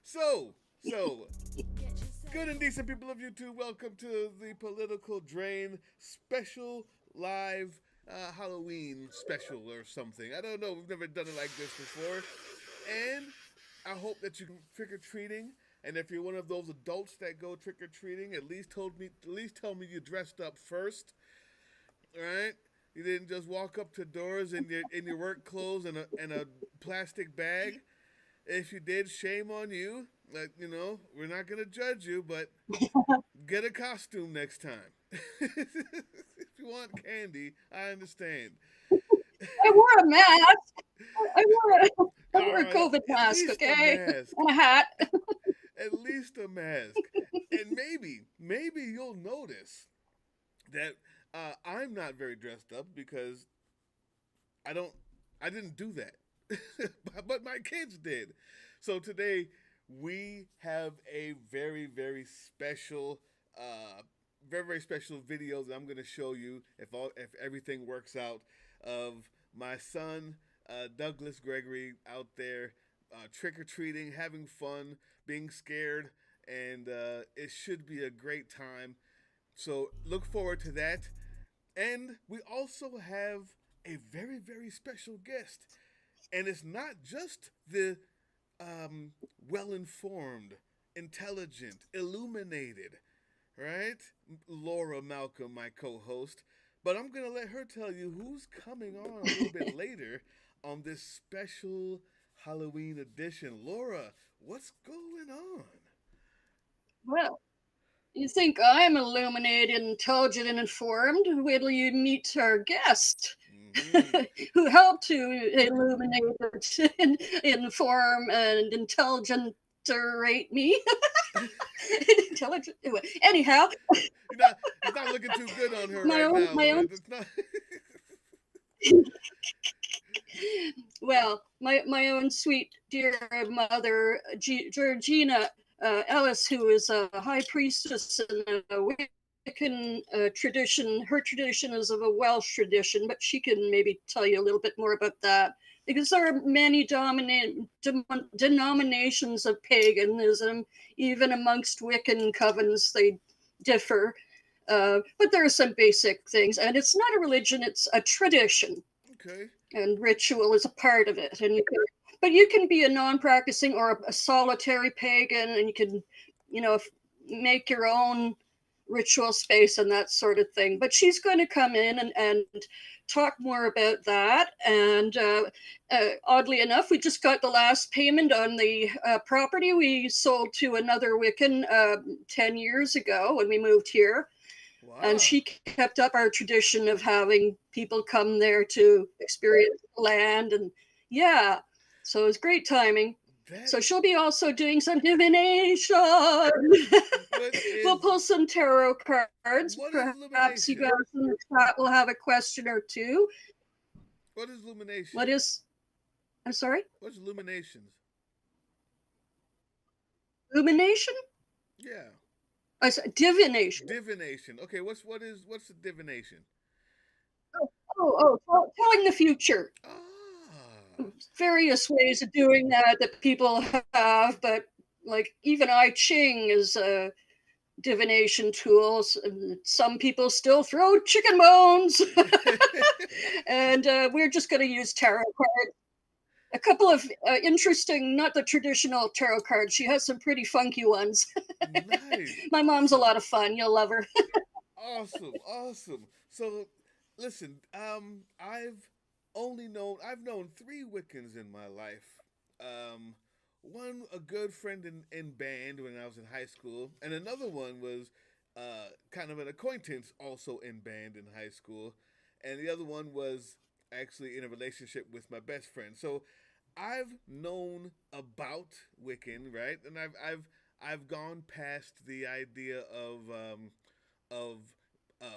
So, good and decent people of YouTube, welcome to the Political Drain special live Halloween special or something. I don't know, we've never done it like this before. And I hope that you trick or treating. And if you're one of those adults that go trick or treating, at least tell me you dressed up first. All right? You didn't just walk up to doors in your work clothes and a plastic bag. If you did, shame on you. Like, we're not gonna judge you, but get a costume next time. If you want candy, I understand. I wore a mask. I wore a All right, COVID at mask, least a okay? mask. And a hat. At least a mask. And maybe you'll notice that I'm not very dressed up because I don't I didn't do that. But my kids did. So today we have a very special very special video that I'm going to show you if everything works out of my son Douglas Gregory out there trick or treating, having fun, being scared, and it should be a great time. So look forward to that. And we also have a very special guest. And it's not just the well informed, intelligent, illuminated, right? Laura Malcolm, my co host. But I'm going to let her tell you who's coming on a little bit later on this special Halloween edition. Laura, what's going on? Well, you think I'm illuminated, intelligent, and informed? Wait till you meet our guest, Mm-hmm. who helped to illuminate, and inform, and intelligenterate me. Intelligent. Anyhow, It's not looking too good on her my right own, now, my Laura. own. It's not. Well, my own sweet dear mother, Georgina Ellis, who is a high priestess in a Wiccan tradition. Her tradition is of a Welsh tradition, but she can maybe tell you a little bit more about that. Because there are many denominations of paganism, even amongst Wiccan covens, they differ. But there are some basic things, and it's not a religion; it's a tradition, Okay. and ritual is a part of it. And but you can be a non-practicing or a solitary pagan, and you can, you know, make your own ritual space and that sort of thing. But she's going to come in and talk more about that. And oddly enough, we just got the last payment on the property we sold to another Wiccan 10 years ago when we moved here. And Wow. she kept up our tradition of having people come there to experience land. And yeah, so it was great timing. That So she'll be also doing some divination. what We'll is pull some tarot cards. what is Perhaps you guys illumination? in the chat will have a question or two. What is illumination? What is, I'm sorry, What's illuminations? illumination? Yeah. I said divination. Divination. Okay, what's the divination? Telling the future. Ah. Various ways of doing that people have, but like even I Ching is a divination tools. Some people still throw chicken bones, and we're just going to use tarot cards. A couple of interesting, not the traditional tarot cards. She has some pretty funky ones. Nice. My mom's a Awesome. lot of fun. You'll love her. Awesome. So, listen, I've known three Wiccans in my life. One a good friend in band when I was in high school, and another one was kind of an acquaintance also in band in high school, and the other one was actually in a relationship with my best friend. So, I've known about Wiccan, right? And I've gone past the idea of uh,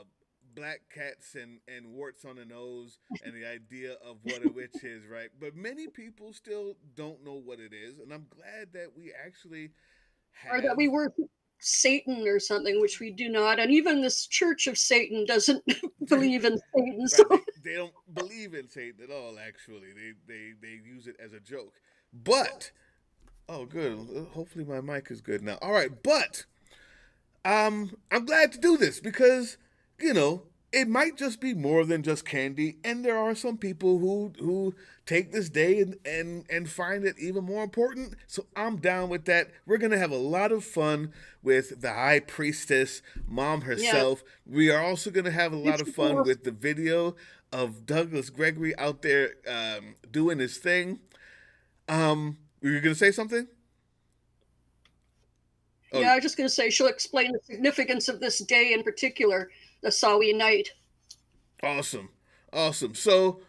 black cats and warts on the nose and the idea of what a witch is, right? But many people still don't know what it is, and I'm glad that we actually Or that have. we worship Satan or something, which we do not. And even this Church of Satan doesn't believe in Satan. So Right, they don't believe in Satan at all. Actually, they use it as a joke. But Oh, good. Hopefully my mic is good now. All right, but I'm glad to do this because you know it might just be more than just candy, and there are some people who take this day and find it even more important. So I'm down with that. We're gonna have a lot of fun with the High Priestess, Mom Yeah, herself. We are also gonna have a lot it's of fun more. with the video of Douglas Gregory out there doing his thing. Were you gonna say something? Oh, Yeah, I was just going to say she'll explain the significance of this day in particular, the Sawi night. awesome, awesome. So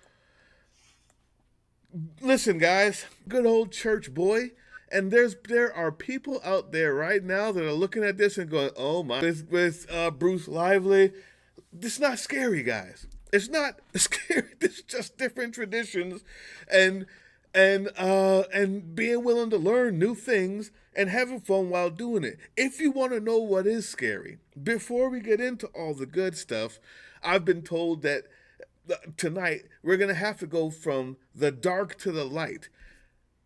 listen, guys, good old church boy. And there are people out there right now that are looking at this and going, "Oh my!" With Bruce Lively, this is not scary, guys. It's not scary. It's just different traditions, and and being willing to learn new things and having fun while doing it. If you want to know what is scary, before we get into all the good stuff, I've been told that tonight we're going to have to go from the dark to the light.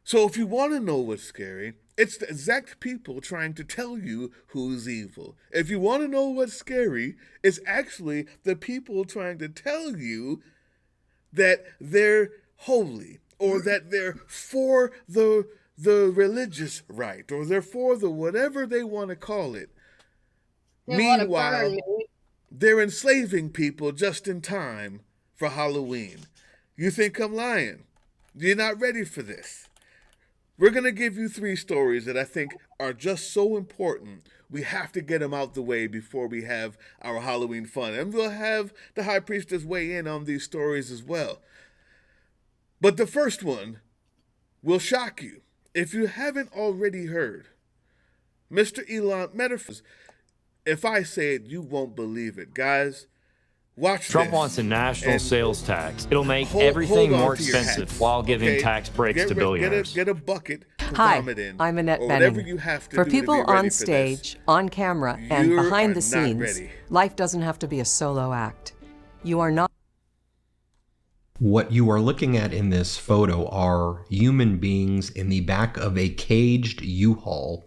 So if you want to know what's scary, it's the exact people trying to tell you who's evil. If you want to know what's scary, it's actually the people trying to tell you that they're holy or that they're for the religious right or they're for the whatever they want to call it. They want to burn Meanwhile, me. they're enslaving people just in time for Halloween. You think I'm lying? You're not ready for this. We're going to give you three stories that I think are just so important. We have to get them out the way before we have our Halloween fun. And we'll have the High Priestess weigh in on these stories as well. But the first one will shock you. If you haven't already heard, Mr. Elon Metaphors, if I say it, you won't believe it. Guys, watch Trump wants this. a national And sales tax. It'll make hold everything on more to your expensive hats, while giving okay? tax breaks to billionaires. Get a bucket to Hi, vomit in, I'm Annette or whatever Benning. you have to For do to people be ready on for this. stage, on camera, and You behind are the not scenes, ready. life doesn't have to be a solo act. You are not. What you are looking at in this photo are human beings in the back of a caged U-Haul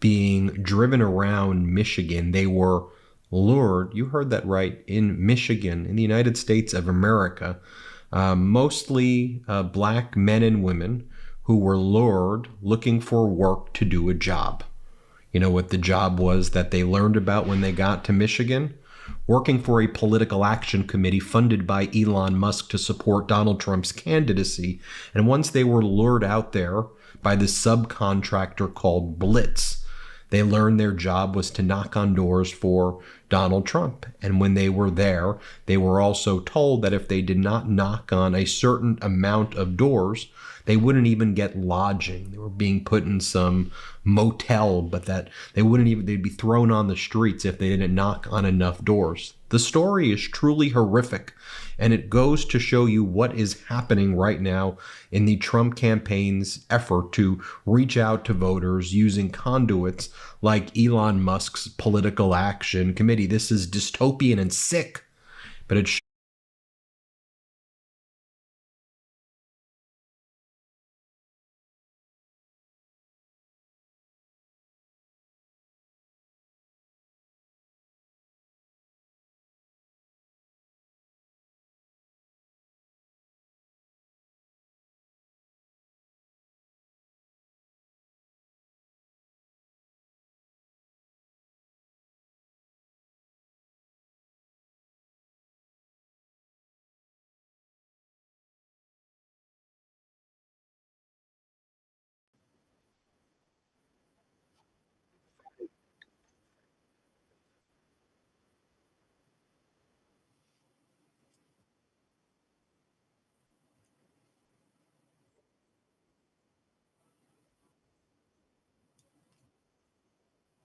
being driven around Michigan. They were lured, you heard that right, in Michigan, in the United States of America, mostly black men and women who were lured looking for work to do a job. You know what the job was that they learned about when they got to Michigan? Working for a political action committee funded by Elon Musk to support Donald Trump's candidacy. And once they were lured out there by this subcontractor called Blitz, they learned their job was to knock on doors for Donald Trump. And when they were there, they were also told that if they did not knock on a certain amount of doors, they wouldn't even get lodging. They were being put in some motel, but that they'd be thrown on the streets if they didn't knock on enough doors. The story is truly horrific, and it goes to show you what is happening right now in the Trump campaign's effort to reach out to voters using conduits like Elon Musk's political action committee. This is dystopian and sick, but it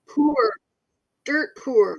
Poor, dirt poor.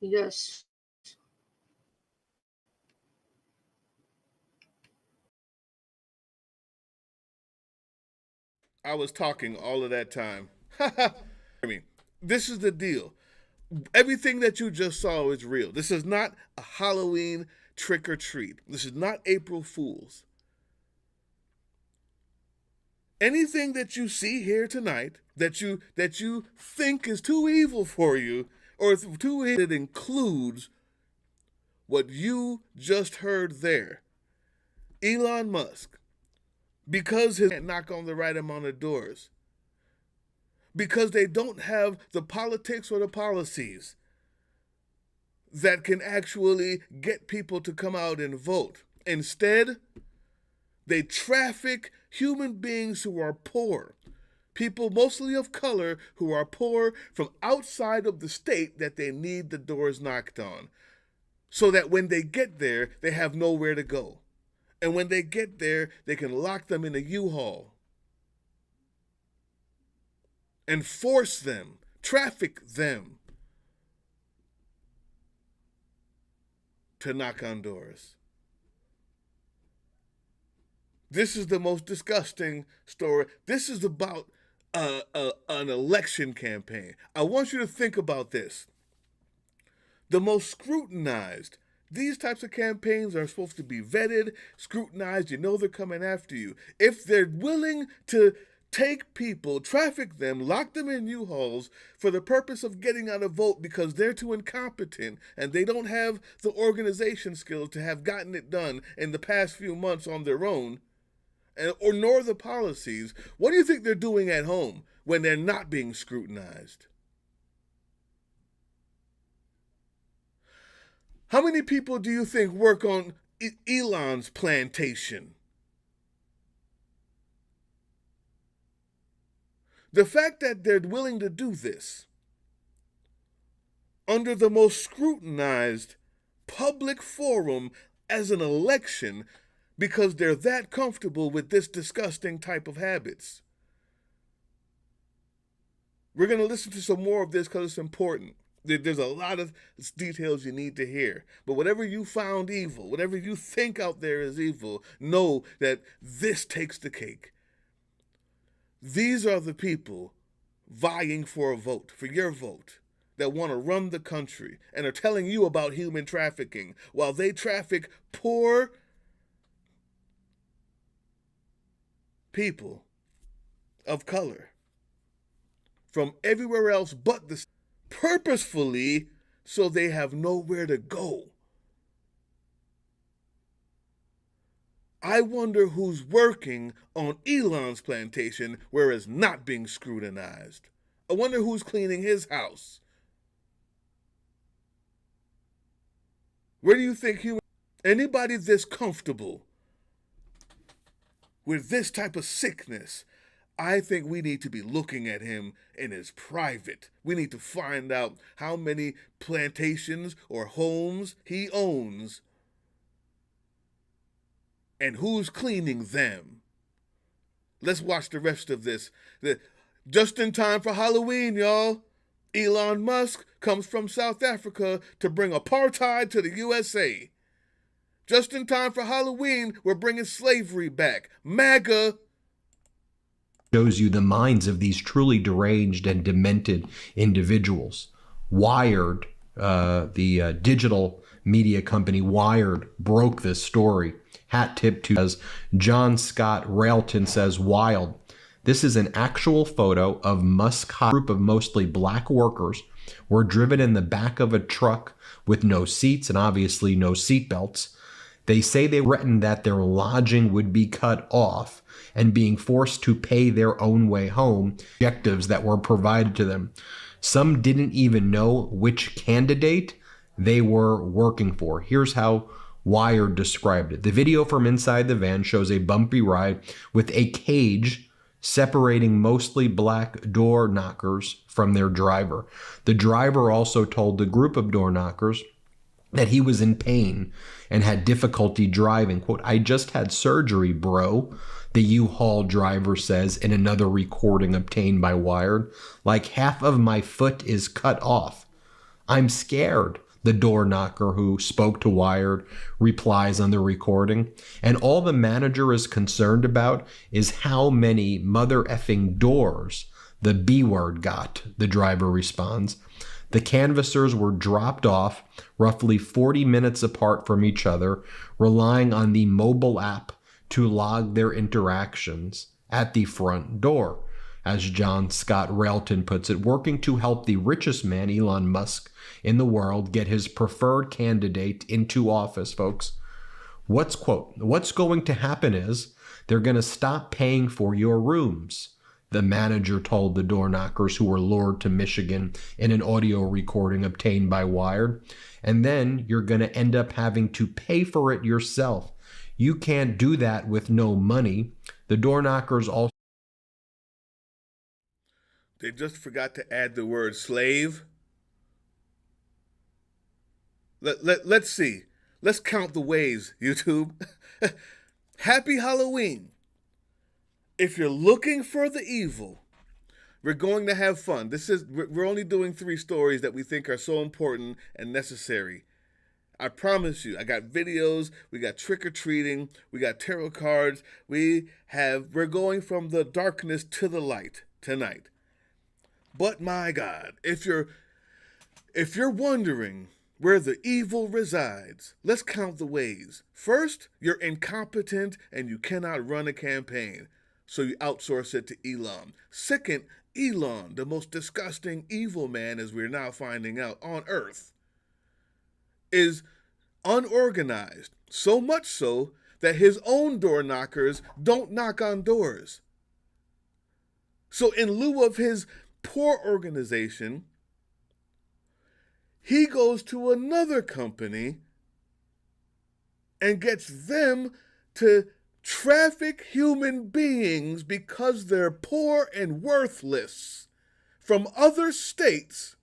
Yes. I was talking all of that time. I mean, this is the deal. Everything that you just saw is real. This is not a Halloween trick or treat. This is not April Fool's. Anything that you see here tonight that you think is too evil for you, or too evil, it includes what you just heard there. Elon Musk, because he can't knock on the right amount of doors, because they don't have the politics or the policies that can actually get people to come out and vote. Instead, they traffic human beings who are poor, people mostly of color who are poor from outside of the state that they need the doors knocked on, so that when they get there, they have nowhere to go. And when they get there, they can lock them in a U-Haul and force them, traffic them to knock on doors. This is the most disgusting story. This is about an election campaign. I want you to think about this. The most scrutinized. These types of campaigns are supposed to be vetted, scrutinized. You know they're coming after you. If they're willing to take people, traffic them, lock them in U-Hauls for the purpose of getting out a vote because they're too incompetent and they don't have the organization skills to have gotten it done in the past few months on their own, or nor the policies, what do you think they're doing at home when they're not being scrutinized? How many people do you think work on Elon's plantation? The fact that they're willing to do this under the most scrutinized public forum as an election because they're that comfortable with this disgusting type of habits. We're going to listen to some more of this because it's important. There's a lot of details you need to hear. But whatever you found evil, whatever you think out there is evil, know that this takes the cake. These are the people vying for a vote, for your vote, that want to run the country and are telling you about human trafficking while they traffic poor people of color from everywhere else but the purposefully so they have nowhere to go. I wonder who's working on Elon's plantation where it's not being scrutinized. I wonder who's cleaning his house. Where do you think anybody this comfortable with this type of sickness, I think we need to be looking at him in his private. We need to find out how many plantations or homes he owns and who's cleaning them. Let's watch the rest of this. Just in time for Halloween, y'all. Elon Musk comes from South Africa to bring apartheid to the USA. Just in time for Halloween, we're bringing slavery back. MAGA. Shows you the minds of these truly deranged and demented individuals. Wired, the digital media company Wired, broke this story. Hat tip to, as John Scott Railton says, wild. This is an actual photo of Musk's group of mostly black workers were driven in the back of a truck with no seats and obviously no seatbelts. They say they threatened that their lodging would be cut off and being forced to pay their own way home, objectives that were provided to them. Some didn't even know which candidate they were working for. Here's how Wired described it. The video from inside the van shows a bumpy ride with a cage separating mostly black door knockers from their driver. The driver also told the group of door knockers that he was in pain and had difficulty driving. Quote, "I just had surgery, bro," the U-Haul driver says in another recording obtained by Wired. "Like half of my foot is cut off. I'm scared. the door knocker who spoke to Wired replies on the recording. And all the manager is concerned about is how many mother effing doors the B word got, the driver responds. The canvassers were dropped off roughly 40 minutes apart from each other, relying on the mobile app to log their interactions at the front door. As John Scott Railton puts it, working to help the richest man, Elon Musk, in the world get his preferred candidate into office, folks. What's going to happen is they're going to stop paying for your rooms, the manager told the door knockers who were lured to Michigan in an audio recording obtained by Wired. And then you're going to end up having to pay for it yourself. You can't do that with no money. The door knockers also... They just forgot to add the word slave. Let's see. Let's count the ways, YouTube. Happy Halloween. If you're looking for the evil, we're going to have fun. We're only doing 3 stories that we think are so important and necessary. I promise you, I got videos, we got trick-or-treating, we got tarot cards, we're going from the darkness to the light tonight. But my God, if you're wondering where the evil resides, let's count the ways. First, you're incompetent and you cannot run a campaign, so you outsource it to Elon. Second, Elon, the most disgusting evil man, as we're now finding out, on Earth, is unorganized, so much so that his own door knockers don't knock on doors. So in lieu of his poor organization, he goes to another company and gets them to traffic human beings because they're poor and worthless from other states,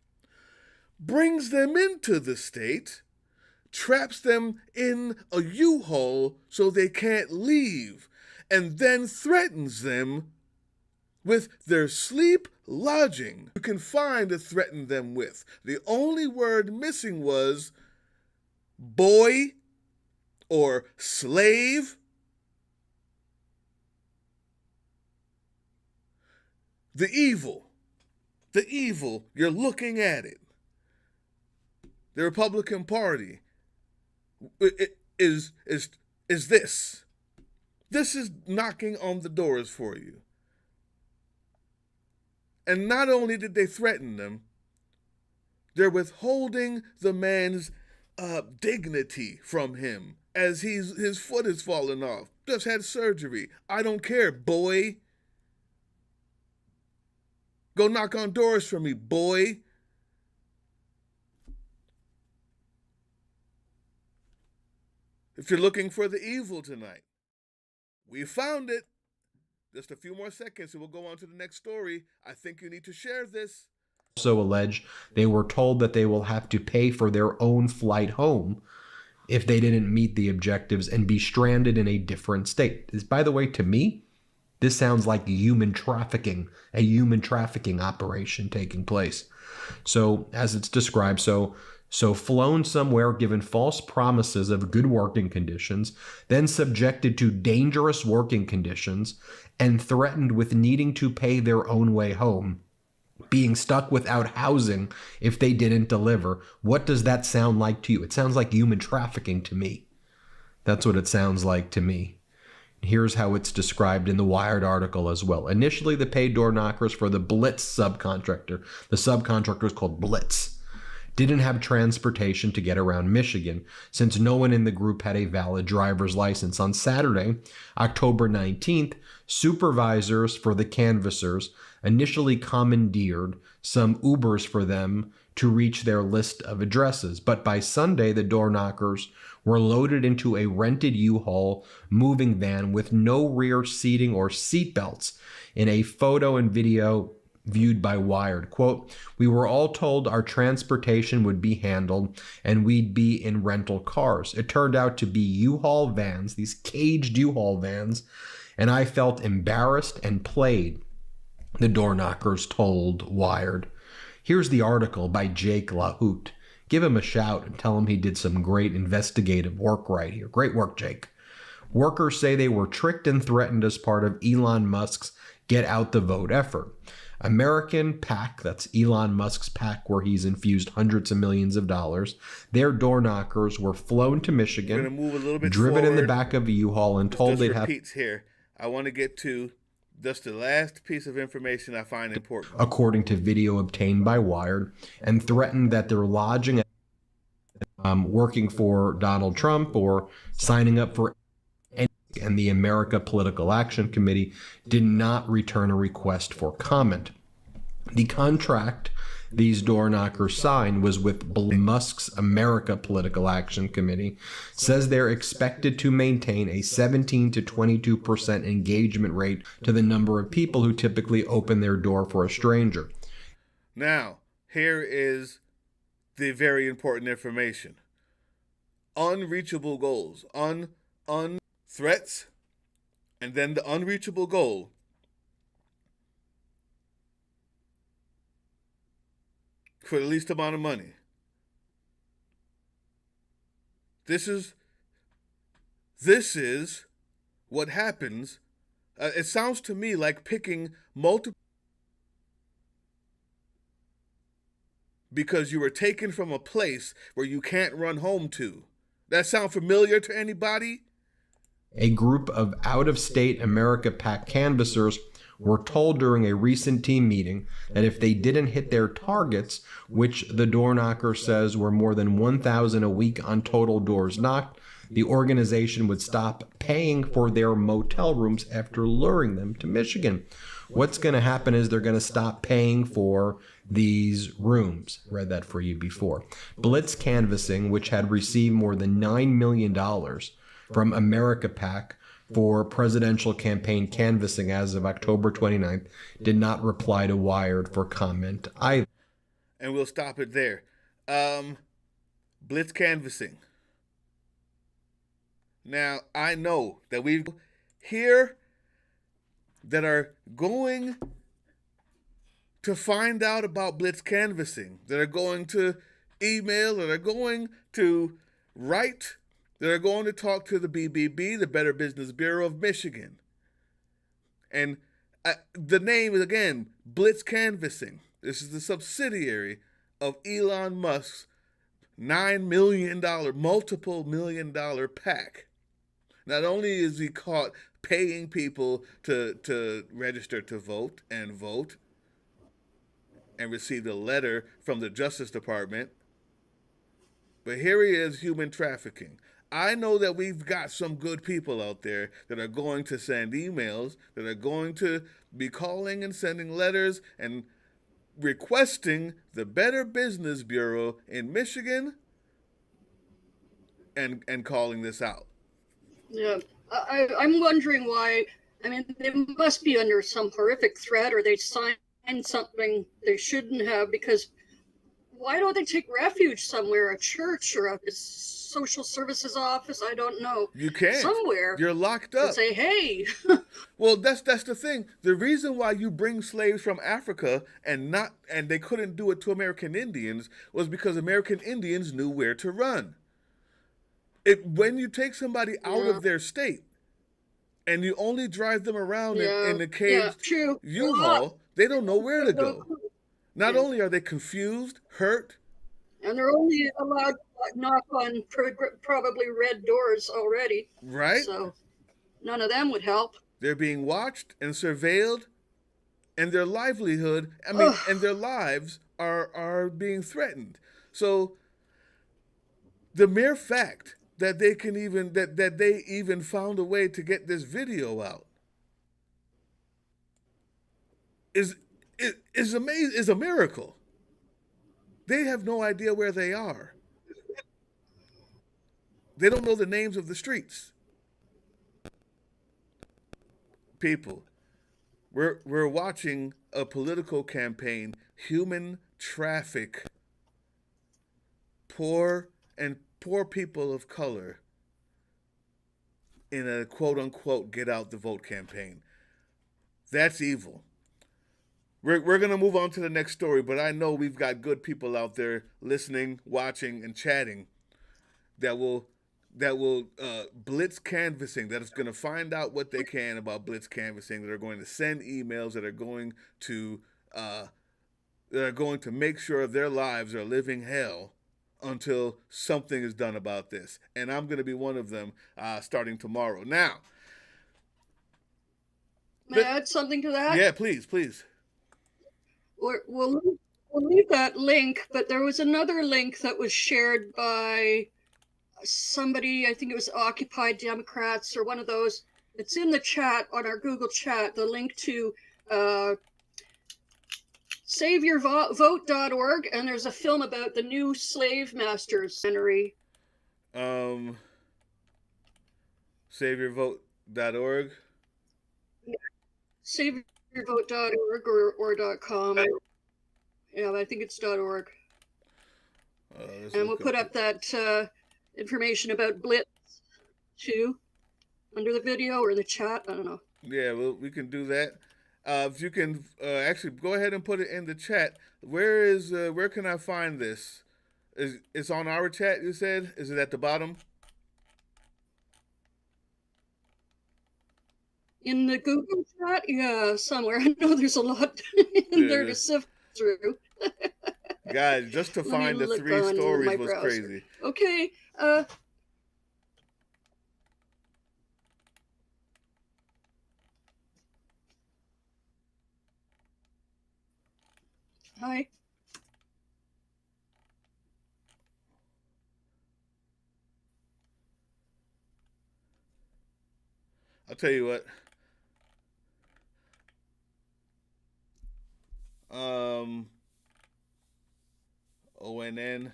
brings them into the state, traps them in a U-Haul so they can't leave, and then threatens them with their sleep, lodging. You can find to threaten them with. The only word missing was boy or slave. The evil, you're looking at it. The Republican Party is this. This is knocking on the doors for you. And not only did they threaten them, they're withholding the man's dignity from him as his foot has fallen off. Just had surgery. I don't care, boy. Go knock on doors for me, boy. If you're looking for the evil tonight, we found it. Just a few more seconds and we'll go on to the next story. I think you need to share this. Also allege they were told that they will have to pay for their own flight home if they didn't meet the objectives and be stranded in a different state. By the way, to me, this sounds like a human trafficking operation taking place. So as it's described, so flown somewhere, given false promises of good working conditions, then subjected to dangerous working conditions, and threatened with needing to pay their own way home, being stuck without housing if they didn't deliver. What does that sound like to you? It sounds like human trafficking to me. That's what it sounds like to me. Here's how it's described in the Wired article as well. Initially, the paid door knockers for the Blitz subcontractor, the subcontractor is called Blitz, didn't have transportation to get around Michigan since no one in the group had a valid driver's license. On Saturday, October 19th, supervisors for the canvassers initially commandeered some Ubers for them to reach their list of addresses. But by Sunday, the door knockers were loaded into a rented U-Haul moving van with no rear seating or seat belts. In a photo and video viewed by Wired, quote, "We were all told our transportation would be handled and we'd be in rental cars. It turned out to be U-Haul vans, these caged U-Haul vans, and I felt embarrassed and played," the door knockers told Wired. Here's the article by Jake LaHoot. give him a shout and tell him he did some great investigative work right here. Great work, Jake. Workers say they were tricked and threatened as part of Elon Musk's Get Out the Vote effort. American PAC, that's Elon Musk's PAC, where he's infused hundreds of millions of dollars, their door knockers were flown to Michigan, move a little bit driven forward. in the back of a U-Haul, and told they'd have... Here. I want to get to just the last piece of information I find important. According to video obtained by Wired, and threatened that they're lodging working for Donald Trump or signing up for any, and the America Political Action Committee did not return a request for comment. The contract these door knockers signed was with Musk's America Political Action Committee, says they're expected to maintain a 17 to 22% engagement rate to the number of people who typically open their door for a stranger. Now, here is the very important information. Unreachable goals. Threats, and then the unreachable goal. For the least amount of money. This is what happens. It sounds to me like picking multiple, because you were taken from a place where you can't run home to. That sound familiar to anybody? A group of out-of-state America PAC canvassers were told during a recent team meeting that if they didn't hit their targets, which the door knocker says were more than 1,000 a week on total doors knocked, the organization would stop paying for their motel rooms after luring them to Michigan. What's going to happen is they're going to stop paying for these rooms. Read that for you before. Blitz Canvassing, which had received more than $9 million from America PAC for presidential campaign canvassing as of October 29th, did not reply to Wired for comment either. And we'll stop it there. Blitz Canvassing. Now, I know that we've here that are going to find out about Blitz Canvassing, that are going to email, that are going to write, that are going to talk to the BBB, the Better Business Bureau of Michigan. And the name is, again, Blitz Canvassing. This is the subsidiary of Elon Musk's $9 million, multiple $1 million PAC. Not only is he caught paying people to register to vote and received a letter from the Justice Department, but here he is, human trafficking. I know that we've got some good people out there that are going to send emails, that are going to be calling and sending letters and requesting the Better Business Bureau in Michigan and calling this out. Yeah, I'm wondering why. I mean, they must be under some horrific threat, or they signed something they shouldn't have, because why don't they take refuge somewhere, a church or a social services office? I don't know. You can't. Somewhere. You're locked up. And say, hey. Well, that's the thing. The reason why you bring slaves from Africa and they couldn't do it to American Indians was because American Indians knew where to run. When you take somebody out of their state and you only drive them around in the caged U-Haul, they don't know where to go. Not only are they confused, hurt, and they're only allowed to knock on probably red doors already. Right. So none of them would help. They're being watched and surveilled, and their livelihood, and their lives are being threatened. So the mere fact that they can even that they even found a way to get this video out is amazing, is a miracle. They have no idea where they are. They don't know the names of the streets. People, we're watching a political campaign human traffic poor people of color in a quote-unquote get out the vote campaign. That's evil. we're gonna move on to the next story, but I know we've got good people out there listening, watching, and chatting that will blitz canvassing, that is going to find out what they can about blitz canvassing, that are going to send emails, that are going to make sure their lives are living hell until something is done about this. And I'm going to be one of them starting tomorrow. Now, may I add something to that? Yeah, please. We'll leave that link, but there was another link that was shared by somebody, I think it was Occupy Democrats or one of those. It's in the chat on our Google chat, the link to saveyourvote.org, and there's a film about the new slave masters documentary. Saveyourvote.org? Yeah. Saveyourvote.org or .com. Yeah, I think it's .org. And we'll put up that information about Blitz too under the video or the chat. I don't know. Yeah, well, we can do that. If you can actually go ahead and put it in the chat. Where can I find this? It's on our chat, you said? Is it at the bottom? In the Google chat? Yeah, somewhere. I know there's a lot in there to sift through. Guys, just to find the 3 stories was crazy. Okay. Hi. I'll tell you what. ONN.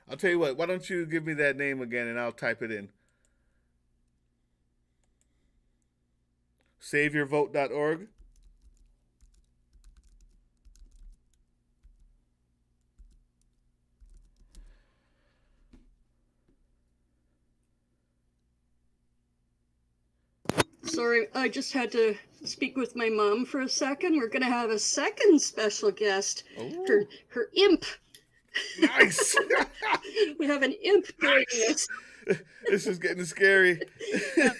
I'll tell you what. Why don't you give me that name again and I'll type it in. Saveyourvote.org. Sorry, I just had to speak with my mom for a second. We're going to have a second special guest, her imp. Nice. We have an imp doing this. This is getting scary. Yeah,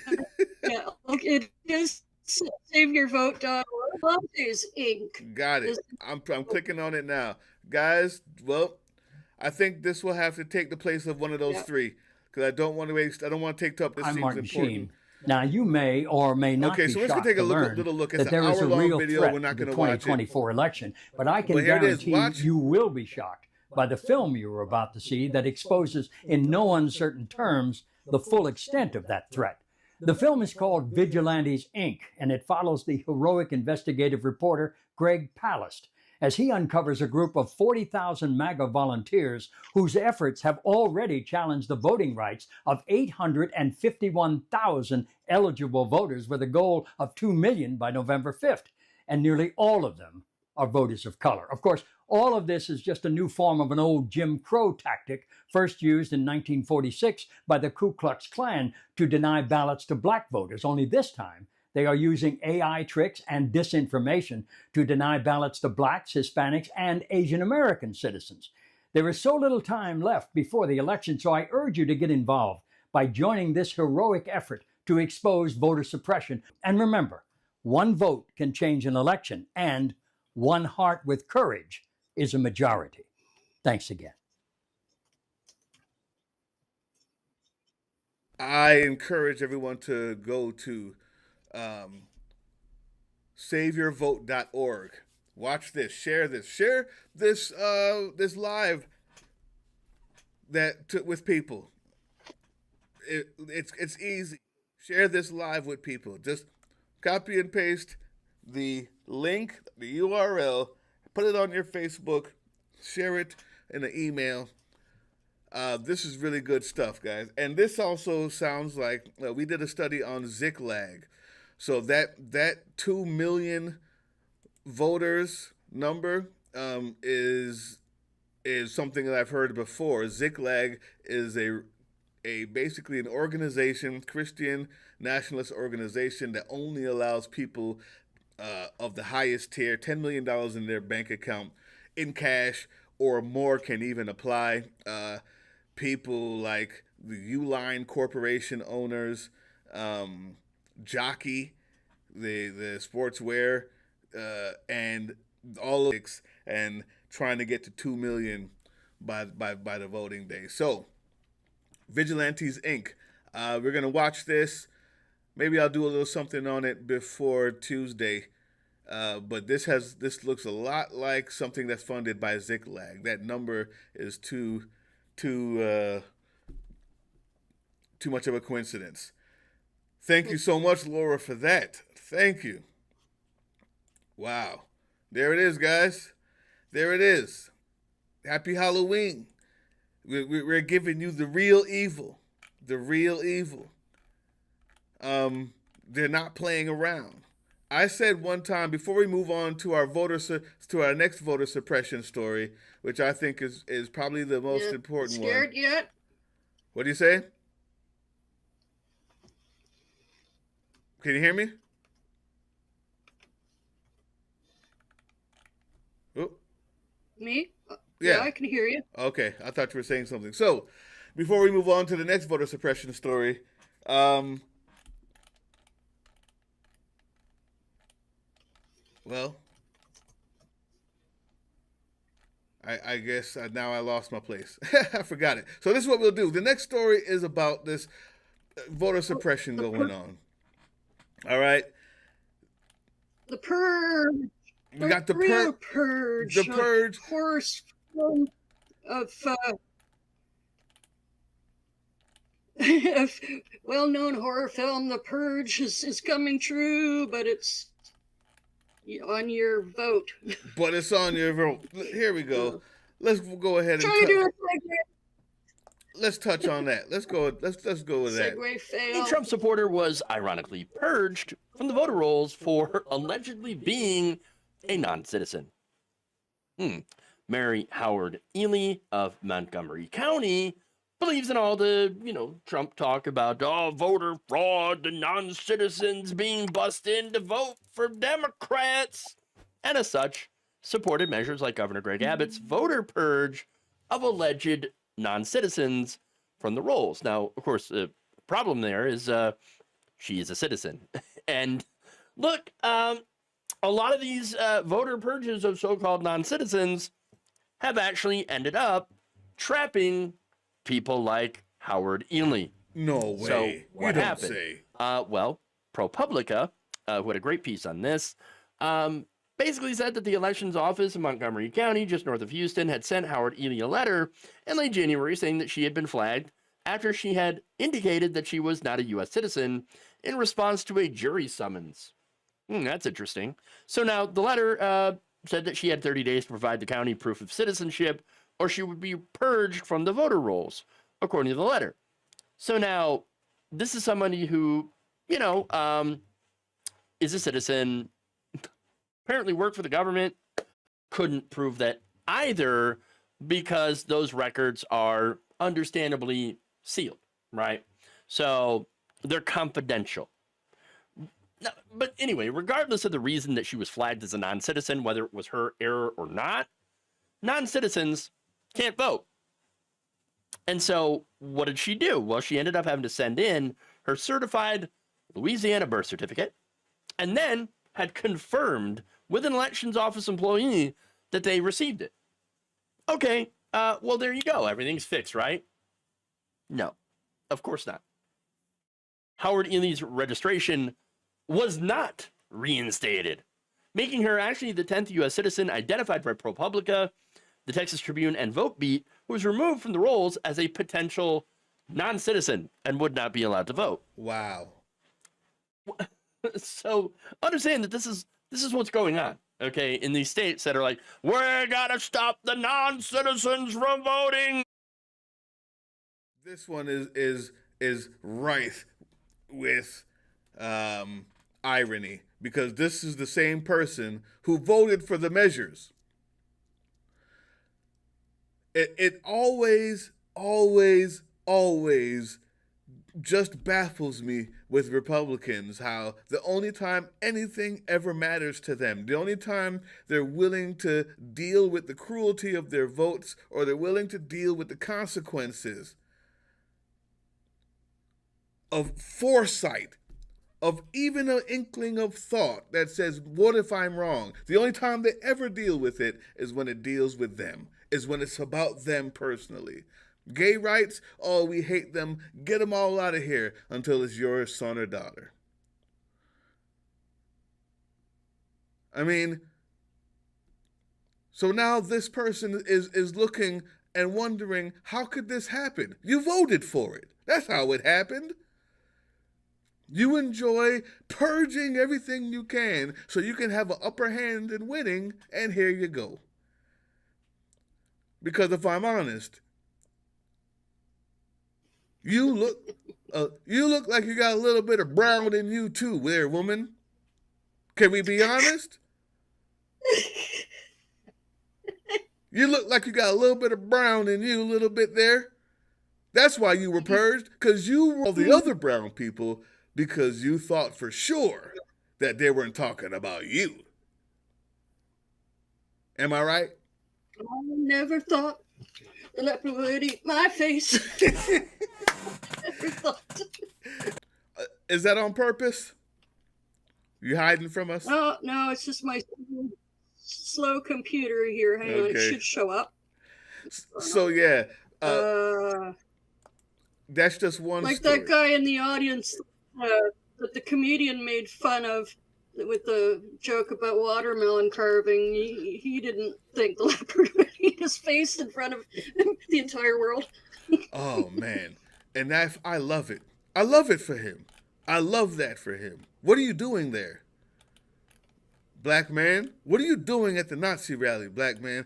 it is saveyourvote.org. Is Inc. Got it. I'm clicking on it now. Guys, well, I think this will have to take the place of one of those 3 because I don't want to take up this. I'm seems Martin important. Sheen. Now, you may or may not be so we're shocked take a to little learn look. It's that there is a real video. threat We're not to the going to watch it. 2024 election, but I can guarantee you will be shocked by the film you are about to see that exposes in no uncertain terms the full extent of that threat. The film is called Vigilantes, Inc., and it follows the heroic investigative reporter Greg Palast as he uncovers a group of 40,000 MAGA volunteers whose efforts have already challenged the voting rights of 851,000 eligible voters with a goal of 2 million by November 5th. And nearly all of them are voters of color. Of course, all of this is just a new form of an old Jim Crow tactic, first used in 1946 by the Ku Klux Klan to deny ballots to black voters. Only this time, they are using AI tricks and disinformation to deny ballots to blacks, Hispanics, and Asian American citizens. There is so little time left before the election, so I urge you to get involved by joining this heroic effort to expose voter suppression. And remember, one vote can change an election, and one heart with courage is a majority. Thanks again. I encourage everyone to go to saveyourvote.org. Watch this, share this live with people. It's easy. Share this live with people. Just copy and paste the link, the URL, put it on your Facebook, share it in an email. This is really good stuff, guys. And this also sounds like we did a study on Ziklag. So that 2 million voters number is something that I've heard before. Ziklag is basically an organization, Christian nationalist organization that only allows people of the highest tier, $10 million in their bank account in cash or more can even apply. People like the Uline Corporation owners, Jockey, the sportswear, and all of it, and trying to get to 2 million by the voting day. So, Vigilantes Inc. We're gonna watch this. Maybe I'll do a little something on it before Tuesday. But this looks a lot like something that's funded by Ziklag. That number is too much of a coincidence. Thank you so much, Laura, for that. Thank you. Wow. There it is, guys. There it is. Happy Halloween. We're giving you the real evil. The real evil. They're not playing around. I said one time, before we move on to our next voter suppression story, which I think is probably the most important one. Scared yet? What do you say? Can you hear me? Oh. Me? Yeah, I can hear you. Okay, I thought you were saying something. So, before we move on to the next voter suppression story, well, I guess now I lost my place. I forgot it. So this is what we'll do. The next story is about this voter suppression going on. All right. The purge. We got the real purge. The purge. Horse of well-known horror film, The Purge, is coming true, but it's on your vote. But it's on your vote. Here we go. Let's go ahead and let's touch on that. Let's go with that. Segue fail. A Trump supporter was ironically purged from the voter rolls for allegedly being a non-citizen. Mary Howard Ely of Montgomery County believes in all the, Trump talk about, voter fraud, the non-citizens being bussed in to vote for Democrats, and as such, supported measures like Governor Greg Abbott's voter purge of alleged non-citizens from the rolls. Now, of course, the problem there is she is a citizen. And look, a lot of these voter purges of so-called non-citizens have actually ended up trapping people like Howard Ely. No way. So what you happened? Don't say. Well, ProPublica, who had a great piece on this, basically said that the elections office in Montgomery County, just north of Houston, had sent Howard Ely a letter in late January saying that she had been flagged after she had indicated that she was not a U.S. citizen in response to a jury summons. That's interesting. So now the letter said that she had 30 days to provide the county proof of citizenship or she would be purged from the voter rolls, according to the letter. So now this is somebody who, is a citizen, apparently worked for the government, couldn't prove that either because those records are understandably sealed, right? So they're confidential. No, but anyway, regardless of the reason that she was flagged as a non-citizen, whether it was her error or not, non-citizens can't vote. And so what did she do? Well, she ended up having to send in her certified Louisiana birth certificate and then had confirmed with an elections office employee that they received it. Okay, well, there you go. Everything's fixed, right? No, of course not. Howard Ely's registration was not reinstated, making her actually the 10th U.S. citizen identified by ProPublica, the Texas Tribune, and VoteBeat, who was removed from the rolls as a potential non-citizen and would not be allowed to vote. Wow. So understand that this is what's going on, okay, in these states that are like, we're gonna stop the non-citizens from voting. This one is rife with irony, because this is the same person who voted for the measures. It always always just baffles me with Republicans, how the only time anything ever matters to them, the only time they're willing to deal with the cruelty of their votes, or they're willing to deal with the consequences of foresight, of even an inkling of thought that says, what if I'm wrong? The only time they ever deal with it is when it deals with them, is when it's about them personally. Gay rights, oh, we hate them. Get them all out of here until it's your son or daughter. I mean, so now this person is looking and wondering, how could this happen? You voted for it. That's how it happened. You enjoy purging everything you can so you can have an upper hand in winning, and here you go. Because if I'm honest, you look like you got a little bit of brown in you too, there, woman. Can we be honest? You look like you got a little bit of brown in you, a little bit there. That's why you were purged, because you were all the other brown people, because you thought for sure that they weren't talking about you. Am I right? I never thought the leopard would eat my face. Never thought. Is that on purpose? You hiding from us? No, it's just my slow computer here. Hang on, it should show up. So yeah, that's just one. Like story. That guy in the audience that the comedian made fun of with the joke about watermelon carving. He didn't think the leopard would eat his face in front of the entire world. Oh man, and I love it. I love it for him. I love that for him. What are you doing there, black man? What are you doing at the Nazi rally, black man?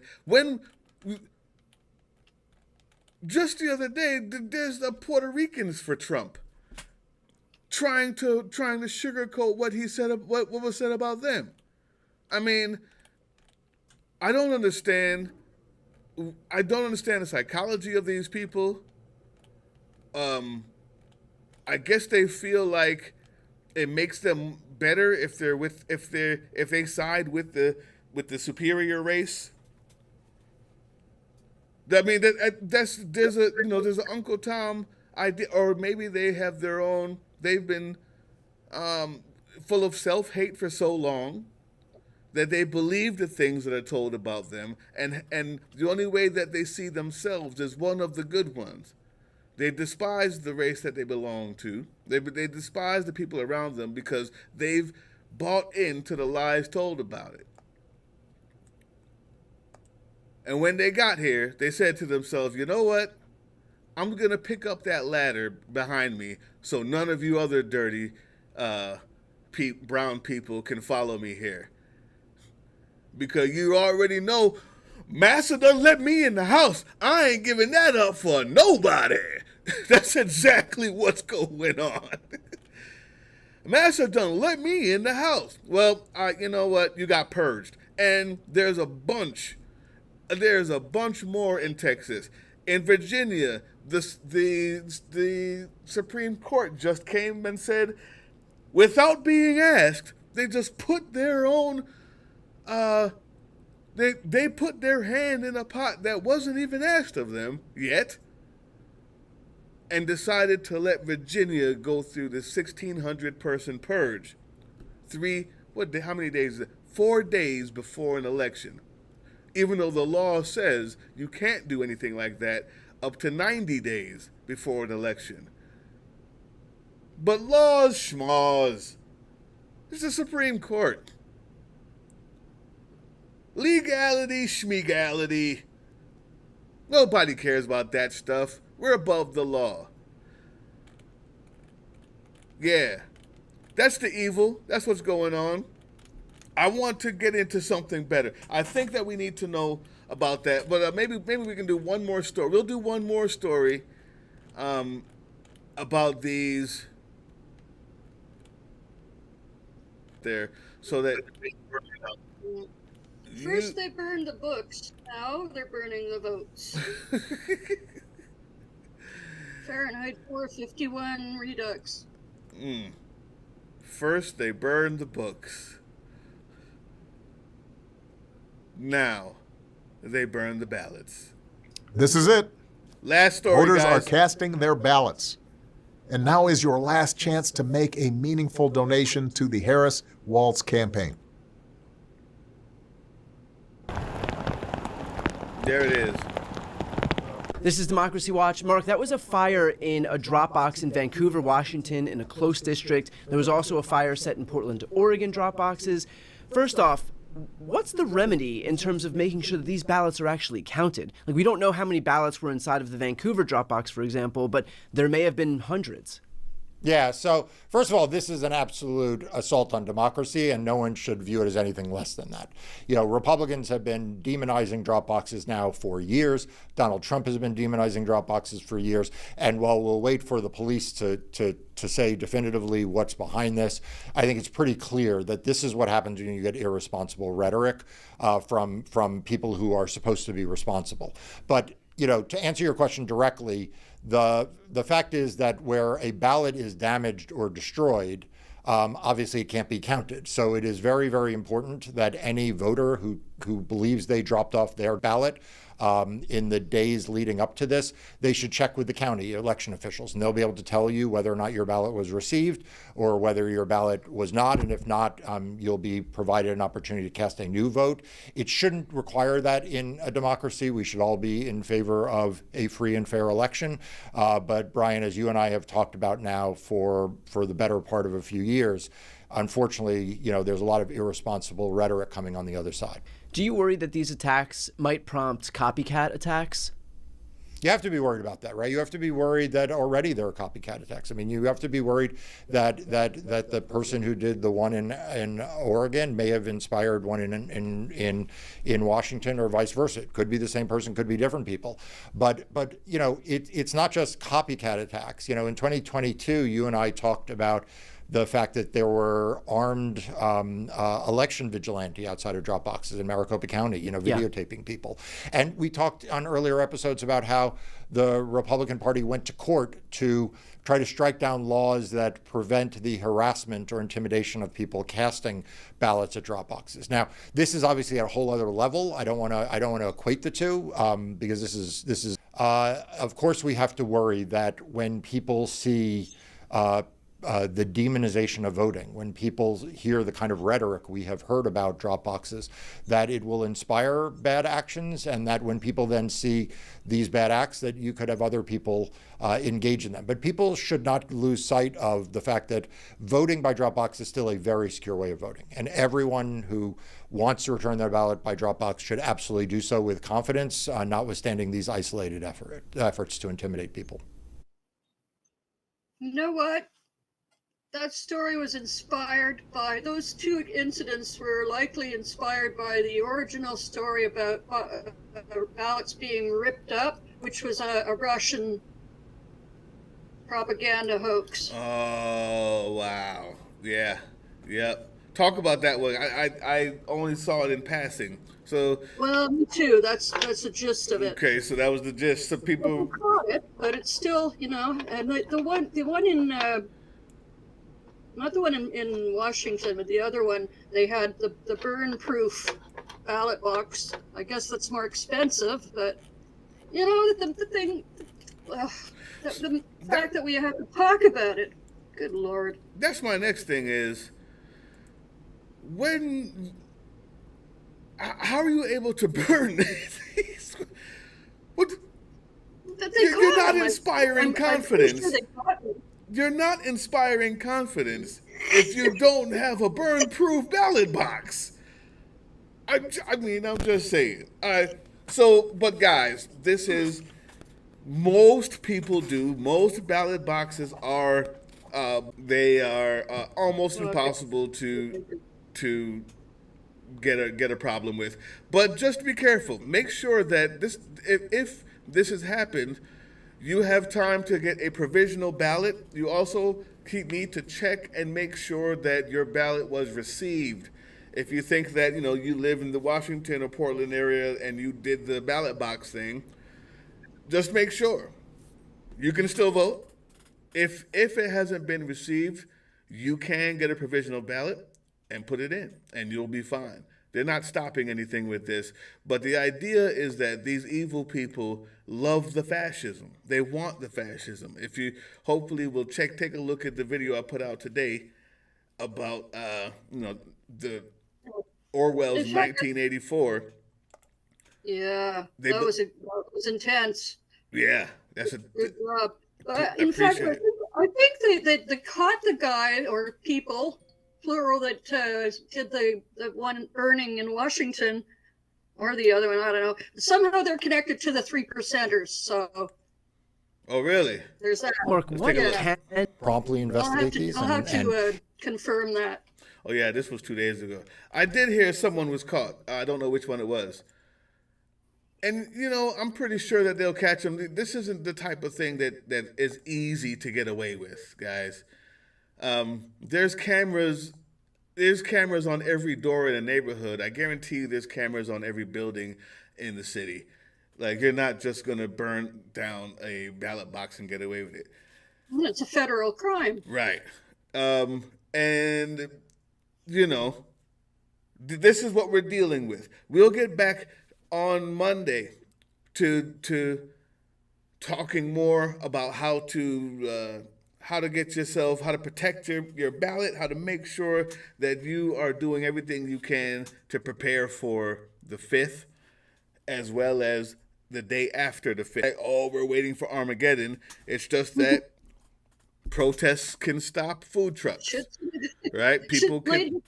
Just the other day, there's the Puerto Ricans for Trump, trying to sugarcoat what he said, what was said about them. I mean, I don't understand the psychology of these people. I guess they feel like it makes them better if they side with the superior race. I mean, there's an Uncle Tom idea, or maybe they have their own. They've been full of self-hate for so long that they believe the things that are told about them, and the only way that they see themselves is one of the good ones. They despise the race that they belong to. They despise the people around them because they've bought into the lies told about it. And when they got here, they said to themselves, you know what? I'm going to pick up that ladder behind me so none of you other dirty brown people can follow me here. Because you already know, Massa done let me in the house. I ain't giving that up for nobody. That's exactly what's going on. Massa done let me in the house. Well, you know what? You got purged. And there's a bunch more in Texas. In Virginia, the Supreme Court just came and said, without being asked, they just put their own, they put their hand in a pot that wasn't even asked of them yet, and decided to let Virginia go through the 1,600-person purge. How many days is it? 4 days before an election. Even though the law says you can't do anything like that up to 90 days before an election. But laws schmaws. It's the Supreme Court. Legality schmegality. Nobody cares about that stuff. We're above the law. Yeah. That's the evil. That's what's going on. I want to get into something better. I think that we need to know about that. But maybe we can do one more story. We'll do one more story about these there. So that... First they burned the books. Now they're burning the votes. Fahrenheit 451 Redux. First, they burned the books. Now, they burn the ballots. This is it. Last story, Voters guys. are casting their ballots. And now is your last chance to make a meaningful donation to the Harris Waltz campaign. There it is. This is Democracy Watch. Mark, that was a fire in a Dropbox in Vancouver, Washington, in a close district. There was also a fire set in Portland, Oregon Dropboxes. First off, what's the remedy in terms of making sure that these ballots are actually counted? Like, we don't know how many ballots were inside of the Vancouver Dropbox, for example, but there may have been hundreds. Yeah, so first of all, this is an absolute assault on democracy, and no one should view it as anything less than that. You know, Republicans have been demonizing drop boxes now for years. Donald Trump has been demonizing drop boxes for years. And while we'll wait for the police to say definitively what's behind this, I think it's pretty clear that this is what happens when you get irresponsible rhetoric from people who are supposed to be responsible. But, you know, to answer your question directly, the fact is that where a ballot is damaged or destroyed, obviously it can't be counted. So it is very, very important that any voter who believes they dropped off their ballot in the days leading up to this, they should check with the county election officials, and they'll be able to tell you whether or not your ballot was received or whether your ballot was not. And if not, you'll be provided an opportunity to cast a new vote. It shouldn't require that in a democracy. We should all be in favor of a free and fair election. But Brian, as you and I have talked about now for the better part of a few years, unfortunately, you know, there's a lot of irresponsible rhetoric coming on the other side. Do you worry that these attacks might prompt copycat attacks? You have to be worried about that, right? You have to be worried that already there are copycat attacks. I mean, you have to be worried that the person who did the one in Oregon may have inspired one in Washington, or vice versa. It could be the same person, could be different people. But you know, it's not just copycat attacks. You know, in 2022, you and I talked about the fact that there were armed election vigilante outside of drop boxes in Maricopa County, you know, videotaping people. And we talked on earlier episodes about how the Republican Party went to court to try to strike down laws that prevent the harassment or intimidation of people casting ballots at drop boxes. Now, this is obviously at a whole other level. I don't want to equate the two because this is of course we have to worry that when people see the demonization of voting, when people hear the kind of rhetoric we have heard about drop boxes, that it will inspire bad actions, and that when people then see these bad acts, that you could have other people engage in them. But people should not lose sight of the fact that voting by drop box is still a very secure way of voting, and everyone who wants to return their ballot by drop box should absolutely do so with confidence, notwithstanding these isolated efforts to intimidate people. You know what? That story was inspired by, those two incidents were likely inspired by the original story about ballots being ripped up, which was a Russian propaganda hoax. Oh, wow. Yeah. Yep. Talk about that one. I only saw it in passing. So. Well, me too. That's the gist of it. Okay, so that was the gist. So people caught it, but it's still, you know, and the one in not the one in Washington, but the other one, they had the burn-proof ballot box. I guess that's more expensive, but, you know, the thing, the fact that we have to talk about it, good Lord. That's my next thing is, how are you able to burn these? What? You're not inspiring confidence. You're not inspiring confidence if you don't have a burn-proof ballot box. I mean, I'm just saying. But guys, this is, most people do. Most ballot boxes are, they are almost impossible to get a problem with. But just be careful. Make sure that if this has happened, you have time to get a provisional ballot. You also need to check and make sure that your ballot was received. If you think that, you know, you live in the Washington or Portland area and you did the ballot box thing, just make sure. You can still vote. If it hasn't been received, you can get a provisional ballot and put it in, and you'll be fine. They're not stopping anything with this, but the idea is that these evil people love the fascism. They want the fascism. If you hopefully will take a look at the video I put out today about the Orwell's 1984. Yeah, that was intense. Yeah, that's a good job. In fact, I think they caught the guy or people, plural, that did the one burning in Washington, or the other one, I don't know. Somehow they're connected to the 3%ers. So. Oh, really? There's that. Mark, what can promptly investigate these? I'll have to confirm that. Oh yeah, this was 2 days ago. I did hear someone was caught. I don't know which one it was. And, I'm pretty sure that they'll catch him. This isn't the type of thing that is easy to get away with, guys. There's cameras on every door in a neighborhood. I guarantee you there's cameras on every building in the city. Like, you're not just going to burn down a ballot box and get away with it. It's a federal crime. Right. And, this is what we're dealing with. We'll get back on Monday to talking more about how to get yourself, how to protect your ballot, how to make sure that you are doing everything you can to prepare for the 5th, as well as the day after the 5th. Oh, we're waiting for Armageddon. It's just that protests can stop food trucks, right? People can...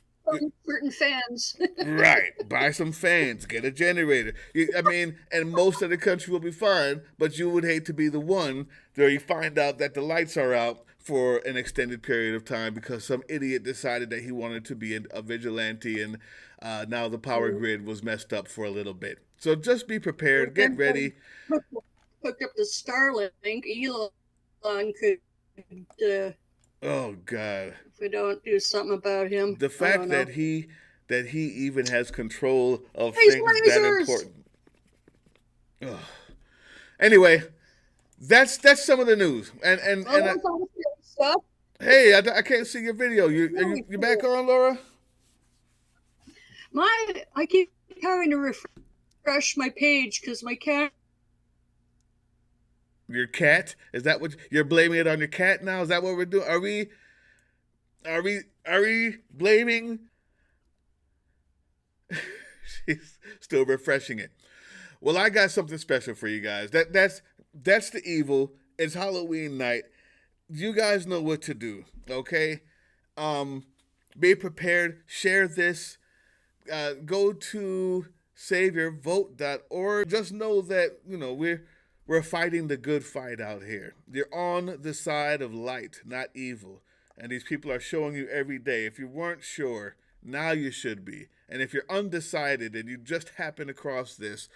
certain fans. Right. Buy some fans. Get a generator. And most of the country will be fine, but you would hate to be the one where you find out that the lights are out for an extended period of time because some idiot decided that he wanted to be a vigilante, and now the power grid was messed up for a little bit. So just be prepared. Get ready. Hook up the Starlink. Elon could... Oh God! If we don't do something about him, the fact that he even has control of things that important. Ugh. Anyway, that's some of the news. And hey, I can't see your video. You back on, Laura? I keep having to refresh my page because my cat. Your cat? Is that what you're blaming it on your cat now? Is that what we're doing? Are we blaming? She's still refreshing it. Well, I got something special for you guys. That's the evil. It's Halloween night. You guys know what to do, okay? Be prepared. Share this. Go to saveyourvote.org. Just know that, we're fighting the good fight out here. You're on the side of light, not evil. And these people are showing you every day. If you weren't sure, now you should be. And if you're undecided and you just happen across this,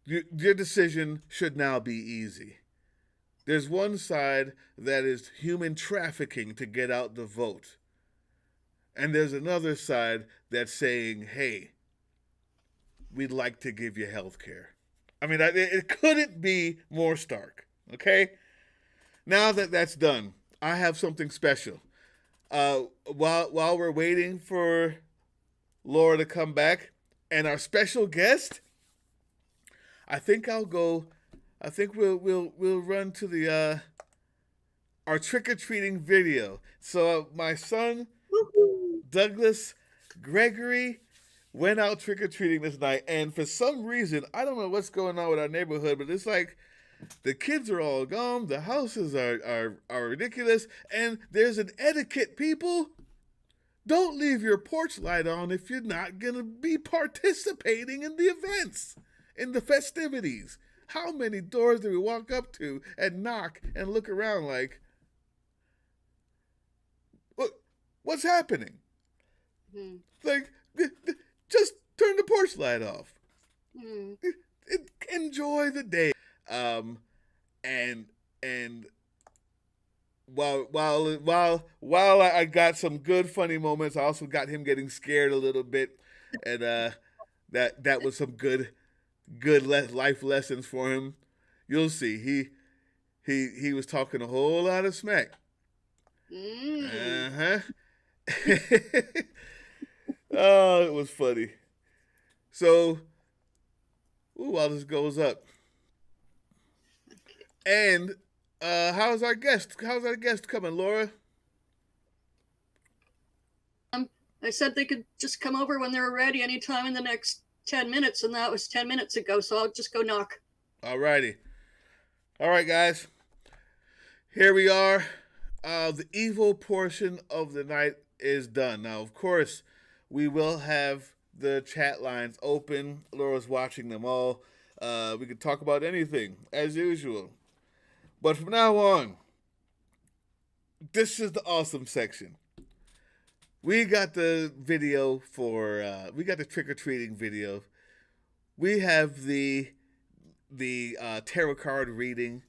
your decision should now be easy. There's one side that is human trafficking to get out the vote. And there's another side that's saying, hey, we'd like to give you health care. It couldn't be more stark, okay? Now that that's done, I have something special. While we're waiting for Laura to come back and our special guest, I think we'll run to the our trick-or-treating video. So my son, Douglas Gregory, went out trick-or-treating this night, and for some reason, I don't know what's going on with our neighborhood, but it's like the kids are all gone, the houses are ridiculous, and there's an etiquette, people. Don't leave your porch light on if you're not going to be participating in the events, in the festivities. How many doors do we walk up to and knock and look around like, what's happening? Like, just turn the porch light off. Enjoy the day. And while I got some good funny moments, I also got him getting scared a little bit, and that was some good life lessons for him. You'll see he was talking a whole lot of smack. Uh-huh. Oh, it was funny. So, while this goes up. And how's our guest? How's our guest coming, Laura? I said they could just come over when they're ready anytime in the next 10 minutes, and that was 10 minutes ago, so I'll just go knock. All righty. All right, guys. Here we are. The evil portion of the night is done. Now, of course, we will have the chat lines open. Laura's watching them all. We can talk about anything, as usual. But from now on, this is the awesome section. We got the video for, we got the trick-or-treating video. We have the tarot card reading,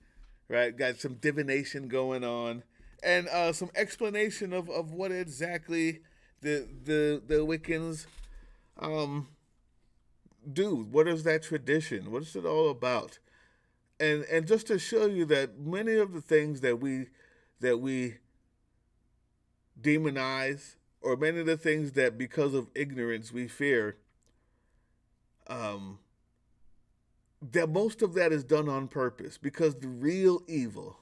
right? Got some divination going on. And some explanation of what exactly the Wiccans do. What is that tradition? What is it all about? And just to show you that many of the things that we demonize, or many of the things that because of ignorance we fear, that most of that is done on purpose, because the real evil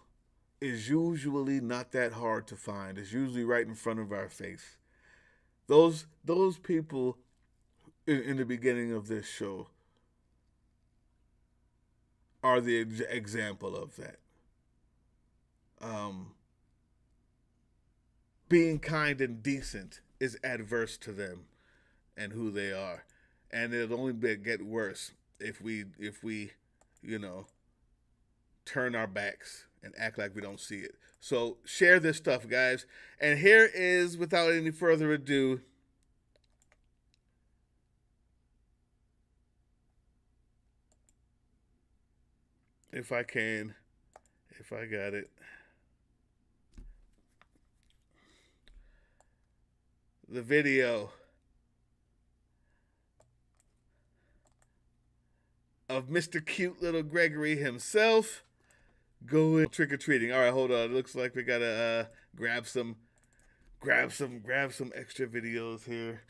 is usually not that hard to find. It's usually right in front of our face. Those people in the beginning of this show are the example of that. Being kind and decent is adverse to them and who they are, and it'll only get worse if we turn our backs and act like we don't see it. So share this stuff, guys. And here is, without any further ado, if I got it. The video of Mr. Cute Little Gregory himself going trick-or-treating. All right, hold on. It looks like we gotta grab some extra videos here.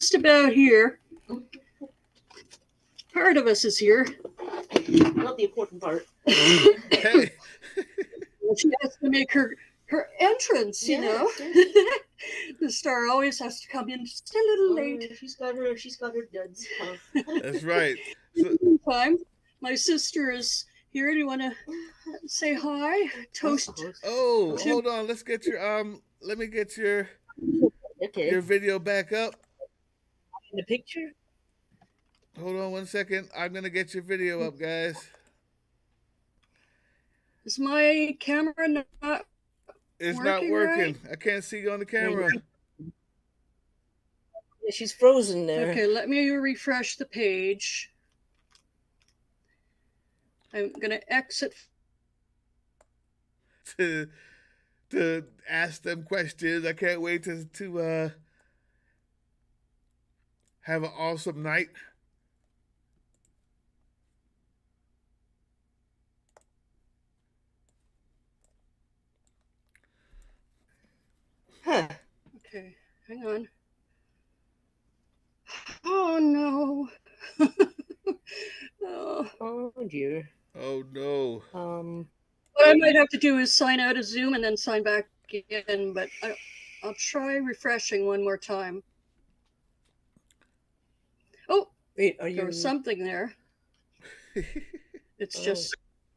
Just about here. Part of us is here. Not the important part. Hey. She has to make her entrance, you know. Yes. The star always has to come in just a little late. She's got her duds. That's right. Meantime, my sister is here. Do you want to say hi? Toast. Oh, hold on. Let's get your let me get your video back up. In the picture? Hold on 1 second. I'm gonna get your video up, guys. Is my camera not? It's not working. Right? I can't see you on the camera. Yeah, she's frozen there. Okay, let me refresh the page. I'm gonna exit to ask them questions. I can't wait to have an awesome night. Huh. Okay, hang on. Oh no. Oh dear. Oh no. What I might have to do is sign out of Zoom and then sign back in, but I'll try refreshing one more time. Oh, wait, there was something there. It's just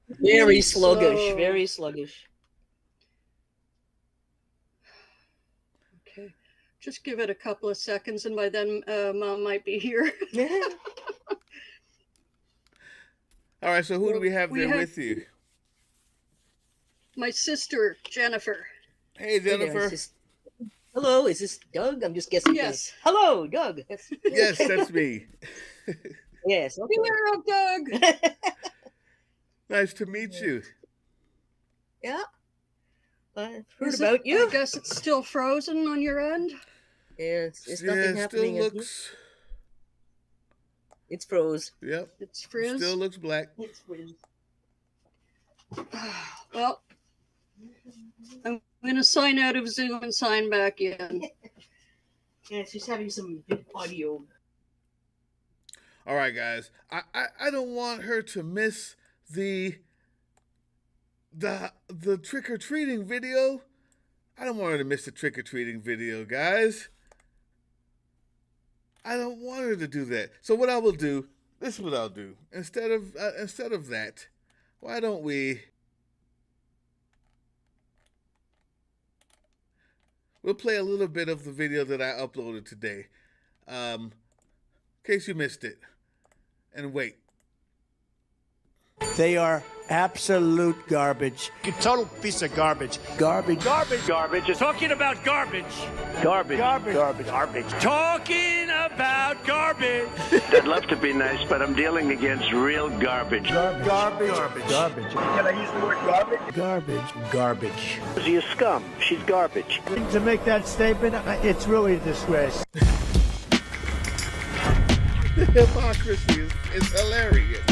very sluggish, slow. very sluggish. Okay, just give it a couple of seconds, and by then Mom might be here. All right, so who do we have there with you? My sister, Jennifer. Hey, Jennifer. Hello, is this Doug? I'm just guessing. Yes. Hello, Doug. Yes, that's me. Yes. Okay. Hello, Doug. Nice to meet you. Yeah. I've heard Is about it, you. I guess it's still frozen on your end. Yes, it's Yeah, nothing it happening. still looks. It's froze. Yep. It's frizz. Still looks black. It's froze. Well, I'm going to sign out of Zoom and sign back in. Yeah, she's having some good audio. All right, guys. I don't want her to miss the trick-or-treating video. I don't want her to miss the trick-or-treating video, guys. I don't want her to do that. So what I will do, this is what I'll do. Instead of that, why don't we'll play a little bit of the video that I uploaded today. In case you missed it. And wait. They are absolute garbage. A total piece of garbage. Garbage. Garbage. Garbage. Talking about garbage. Garbage. Garbage. Garbage. Garbage. Talking about garbage. I'd love to be nice, but I'm dealing against real garbage. Garbage. Garbage. Garbage. Can I use the word garbage? Garbage. Garbage. She's a scum. She's garbage. To make that statement, it's really a disgrace. The hypocrisy is hilarious.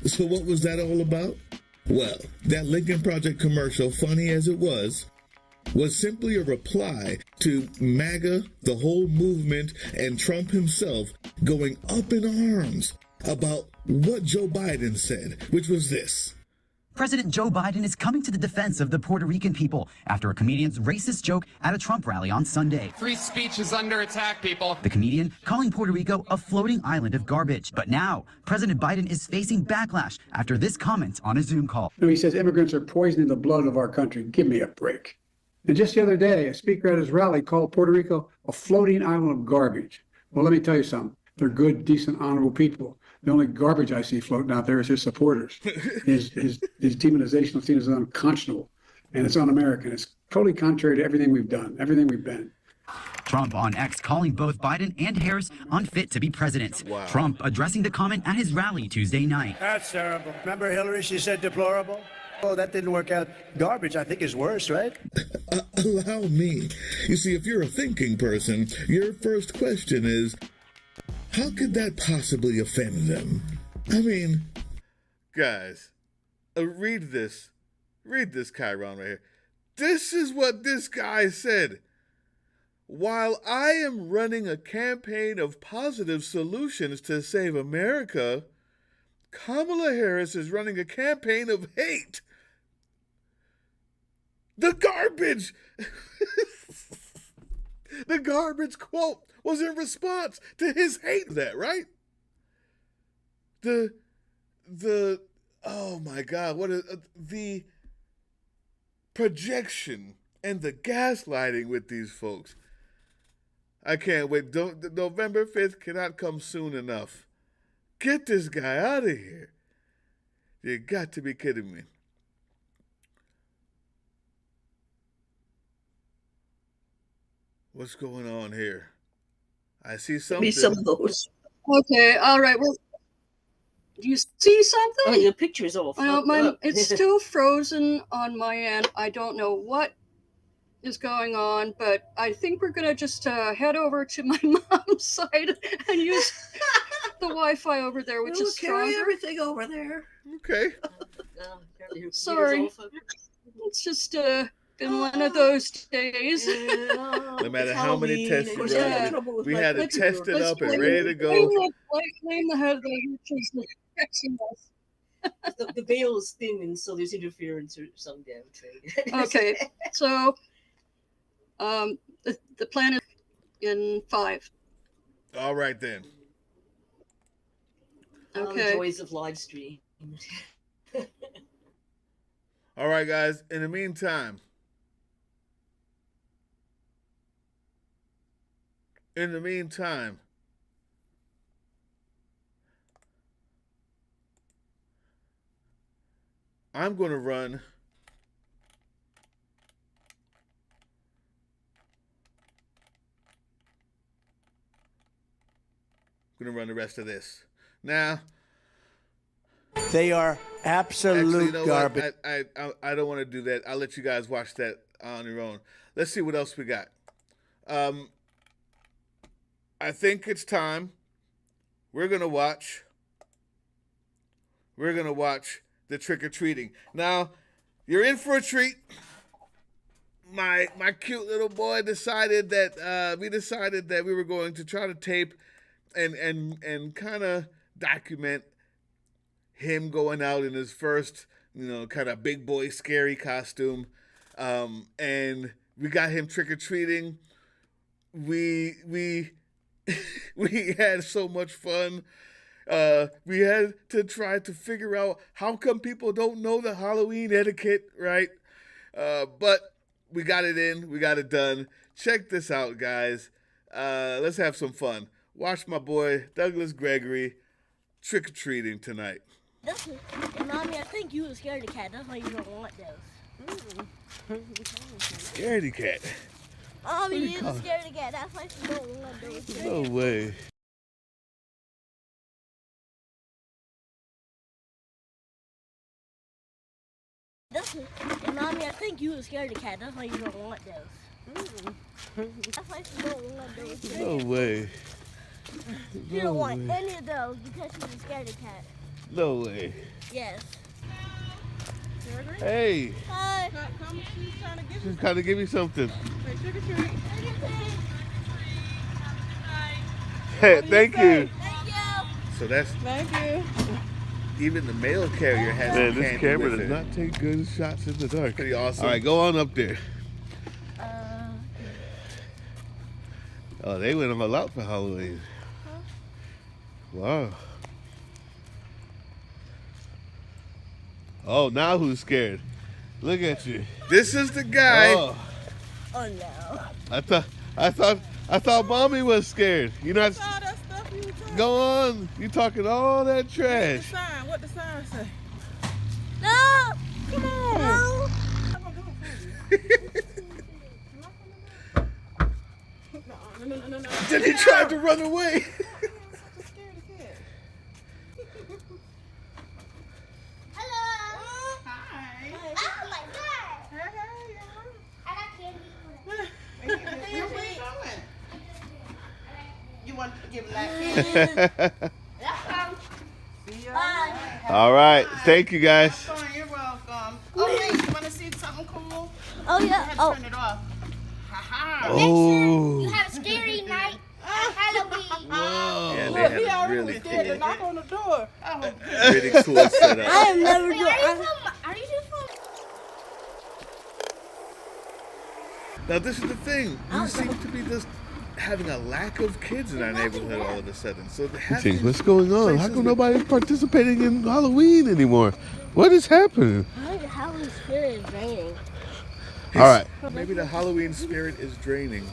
So what was that all about? Well, that Lincoln Project commercial, funny as it was simply a reply to MAGA, the whole movement, and Trump himself going up in arms about what Joe Biden said, which was this. President Joe Biden is coming to the defense of the Puerto Rican people after a comedian's racist joke at a Trump rally on Sunday. Free speech is under attack, people. The comedian calling Puerto Rico a floating island of garbage. But now, President Biden is facing backlash after this comment on a Zoom call. He says immigrants are poisoning the blood of our country. Give me a break. And just the other day, a speaker at his rally called Puerto Rico a floating island of garbage. Well, let me tell you something. They're good, decent, honorable people. The only garbage I see floating out there is his supporters. His demonization is seen as unconscionable, and it's un-American. It's totally contrary to everything we've done, everything we've been. Trump on X calling both Biden and Harris unfit to be president. Wow. Trump addressing the comment at his rally Tuesday night. That's terrible. Remember Hillary? She said deplorable. Oh, that didn't work out. Garbage, I think, is worse, right? Allow me. You see, if you're a thinking person, your first question is, how could that possibly offend them? I mean... Guys, read this. Read this, Chiron, right here. This is what this guy said. While I am running a campaign of positive solutions to save America, Kamala Harris is running a campaign of hate. The garbage! The garbage quote was in response to his hate of that, right? Oh my God, what the projection and the gaslighting with these folks. I can't wait. November 5th cannot come soon enough. Get this guy out of here. You got to be kidding me. What's going on here? I see something. Maybe some of those. Okay, all right. Well, do you see something? Oh, the picture's all it's still frozen on my end. I don't know what is going on, but I think we're going to just head over to my mom's side and use the Wi-Fi over there, which is carry stronger. everything over there. Okay. Sorry. It's just been one of those days. No matter how many tests you run, we had to test it up and ready to go. Blame the head which is affecting us. The veil is thin, and so there's interference or some damn thing. Okay, so the plan is in 5. All right then. Okay. The joys of live stream. All right, guys. In the meantime, I'm going to run the rest of this. Now, They are absolute Actually, you know garbage. what? I don't want to do that. I'll let you guys watch that on your own. Let's see what else we got. I think it's time. We're gonna watch the trick or treating. Now, you're in for a treat. My cute little boy decided that we were going to try to tape and kind of document him going out in his first, kind of big boy scary costume. And we got him trick or treating. We we had so much fun. We had to try to figure out how come people don't know the Halloween etiquette, right? But we got it in. We got it done. Check this out, guys. Let's have some fun. Watch my boy Douglas Gregory trick-or-treating tonight. Mommy, I think you were scared of cat. That's why you don't want those. Scaredy cat. Mommy, you were scared of cat. That's why you don't want those. No way. Mommy, I think you were scared of cat. That's why you don't want those. That's why you don't want those. No way. You don't want any of those because you were scared of cat. No way. Yes. Hey. Hi. She's trying to give me something. Hey, thank you. So that's. Thank you. Even the mail carrier has. Man, this camera does not take good shots in the dark. Pretty awesome. All right, go on up there. Oh, they went all out for Halloween. Wow. Oh, now who's scared? Look at you. This is the guy. Oh no. I thought mommy was scared. You not. All that stuff you talking. Go on. You talking all that trash. What the sign say? No. Come on. No. No. Then he tried to run away. You want to give that All right. Thank you, guys. You're welcome. Oh, hey, you want to see something cool? Oh, yeah. Oh. Turn it off. Oh. You have a scary night at Halloween. Whoa. Yeah, Look, they he had a already really was scared to cool. knock on the door. Oh, Really cool setup. I have never done. Are you from? Now this is the thing. We seem to be just having a lack of kids in our neighborhood all of a sudden. So what's going on? How come nobody's participating in Halloween anymore? What is happening? I think the Halloween spirit is draining. All right. Maybe the Halloween spirit is draining.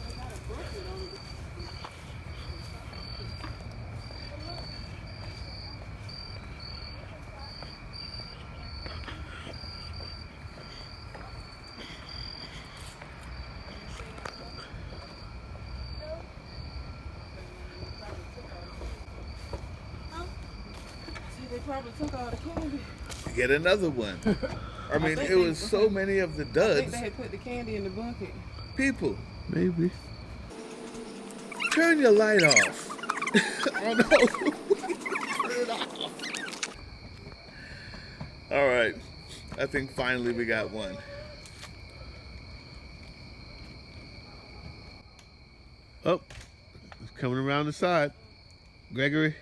they probably took all the candy. Get another one. I mean, it was so many of the I think duds. they had put the candy in the bucket. People, maybe. Turn your light off. Oh no. Turn it off. All right. I think finally we got one. Oh, it's coming around the side. Gregory.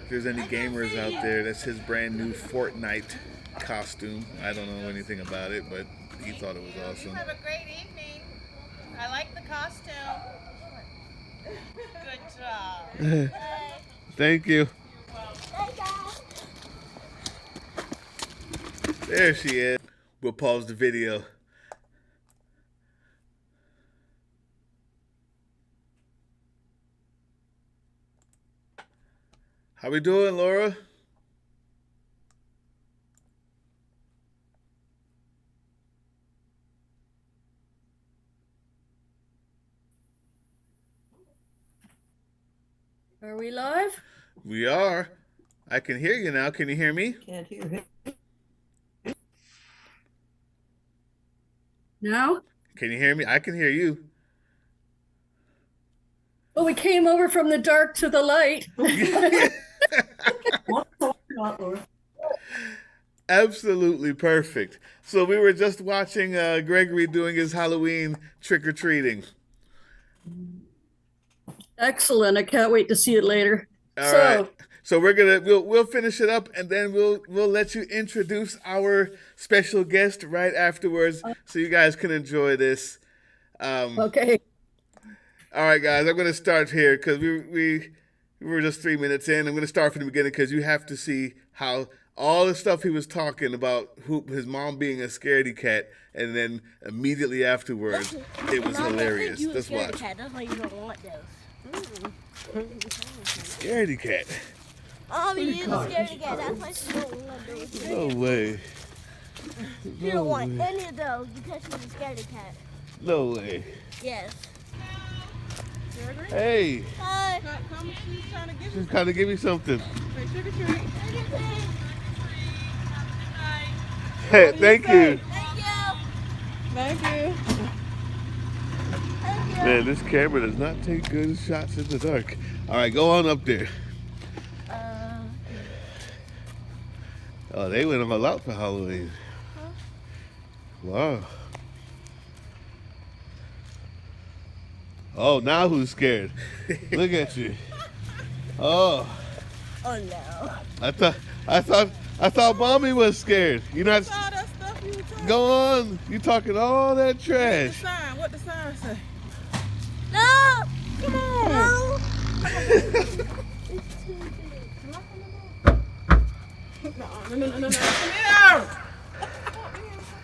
If there's any gamers out there, that's his brand new Fortnite costume. I don't know anything about it, but he thought it was awesome. You have a great evening. I like the costume. Good job. Thank you. There she is. We'll pause the video. How we doing, Laura? Are we live? We are. I can hear you now. Can you hear me? Can't hear him. Now? Can you hear me? I can hear you. Well, we came over from the dark to the light. Absolutely perfect. So we were just watching Gregory doing his Halloween trick-or-treating. Excellent. I can't wait to see it later. All right. So we'll finish it up, and then we'll let you introduce our special guest right afterwards, so you guys can enjoy this. Okay. All right, guys. I'm gonna start here because we were just 3 minutes in. I'm gonna start from the beginning because you have to see how all the stuff he was talking about, his mom being a scaredy cat, and then immediately afterwards, it was hilarious. Let's watch. That's why you don't want those. Scaredy cat. Oh, you need a scaredy cat. That's why you don't want those. No way. You don't want any of those because she's a scaredy cat. No way. Yes. Hey. Hi. She's trying to give me something. Hey, thank you. Thank you. Man, this camera does not take good shots in the dark. All right, go on up there. Oh, they went all out for Halloween. Wow. Oh, now who's scared? Look at you. Oh. Oh no. I thought Mommy was scared. You're not. All that stuff you talking. Go on. You talking all that trash. What the sign say? No. Come on. No. No. Come here.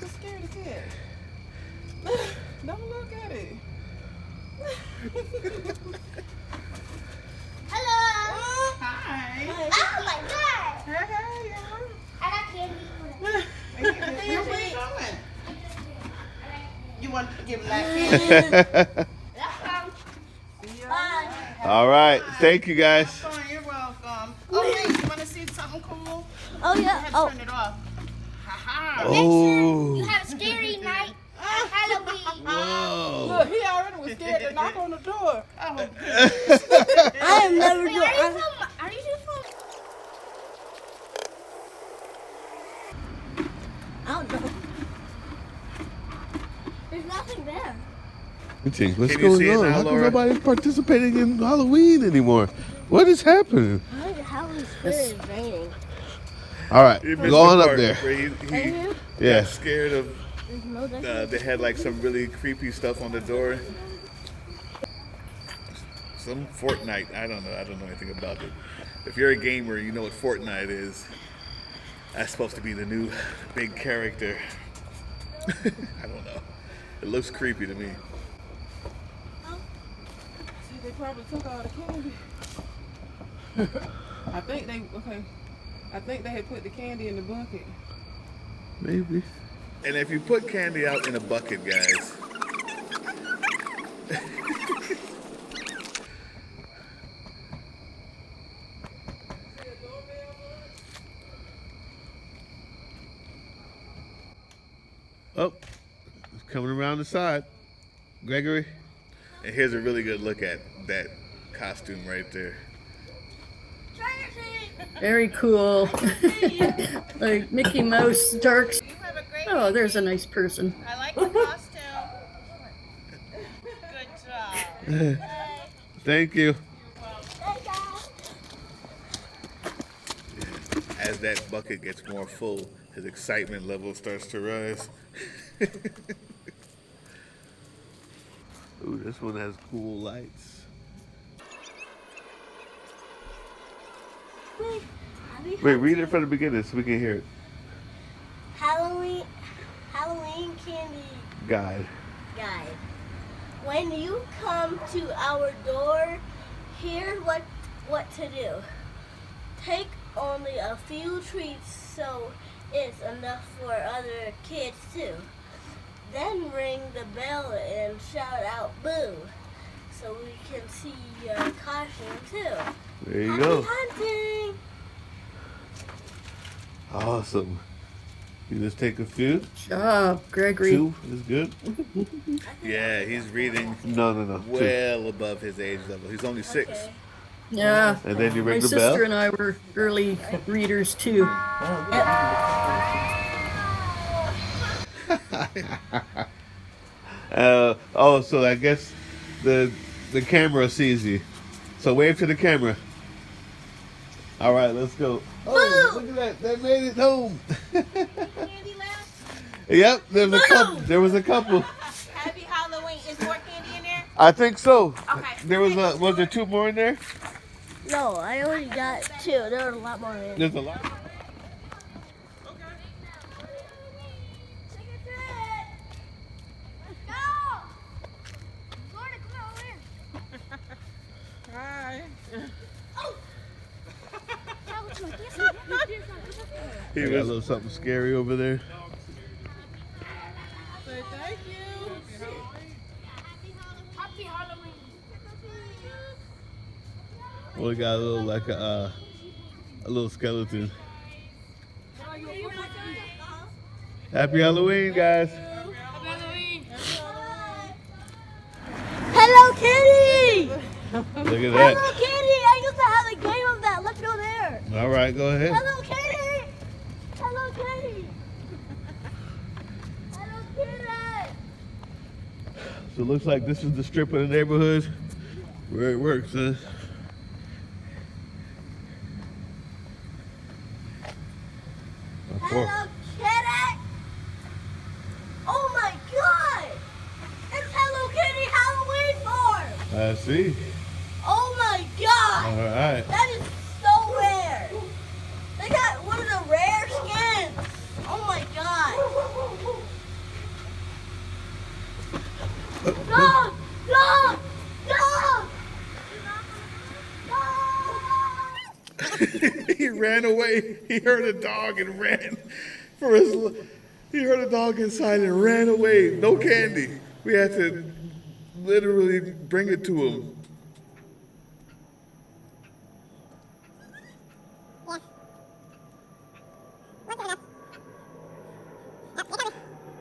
I'm scared of cat. Don't look at it. Hello. Hi. Oh my God. Hey, y'all. I got candy. Where you going? You want to give that Bye. All right. Thank you, guys. You're welcome. Oh, wait. You want to see something cool? Oh yeah. Oh. Turn it off. Oh. You have a scary night at Halloween. Whoa. Look, he already was scared to knock on the door. Oh, I am never doing. Are you from? I don't know. There's nothing there. What's Can going you see it on? now, How come Laura? nobody's participating in Halloween anymore? What is happening? Halloween spirit is raining. All right, You missed go on the up part there. where he Yeah. got scared of. There's no They had like some really creepy stuff on the door. Some Fortnite. I don't know anything about it. If you're a gamer, you know what Fortnite is. That's supposed to be the new big character. I don't know. It looks creepy to me. See, they probably took all the candy. I think they had put the candy in the bucket. Maybe. And if you put candy out in a bucket, guys. Oh, it's coming around the side. Gregory. And here's a really good look at that costume right there. Very cool. Like Mickey Mouse, dark. Oh, there's a nice person. I like the costume. Good job. Thank you. As that bucket gets more full, his excitement level starts to rise. Ooh, this one has cool lights. Wait, read it from the beginning so we can hear it. Halloween candy Guide. guide. When you come to our door, here's what to do. Take only a few treats so it's enough for other kids too. Then ring the bell and shout out boo so we can see your costume too. There you go. Hunting. Awesome. You just take a few. Good job, Gregory. 2 is good. Yeah, he's reading. No. Well above his age level. He's only 6. Okay. Yeah. And then you ring My the sister bell. and I were early readers too. So I guess the camera sees you. So wave to the camera. All right, let's go. Oh, look at that! They made it home. Yep, there was a couple. Happy Halloween. Is more candy in there? I think so. Okay. Was there 2 more in there? No, I only got 2. There were a lot more in. There's a lot. Hi. He got a little something scary over there. Say thank you. Happy Halloween. Well, we got a little a little skeleton. Happy Halloween, guys. Hello Kitty! Look at that. Hello Kitty! I used to have a game of that. Let's go there. All right, go ahead. Hello Kitty! Hello Kitty! Hello Kitty! So it looks like this is the strip of the neighborhood where it works, huh? Hello Kitty! Oh my God! It's Hello Kitty Halloween farm! I see. Oh my God! All right. That is so rare. They got one of the rare skins. Oh my God! Dog! Dog! Dog! He ran away. He heard a dog and ran for his. He heard a dog inside and ran away. No candy. We had to literally bring it to him.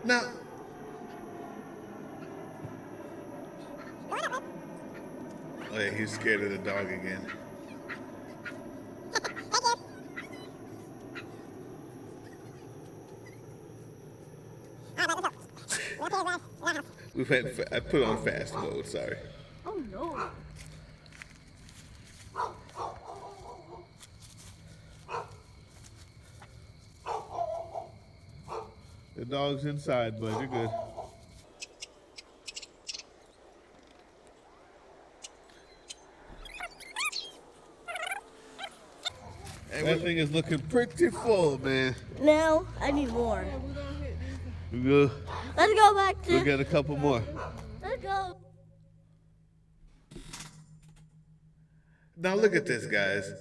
Now. Oh yeah, he's scared of the dog again. I put on fast mode, sorry. Oh no. The dog's inside, bud. You're good. That thing is looking pretty full, man. Now I need more. You good? Let's go back to. We'll get a couple more. Let's go. Now look at this, guys.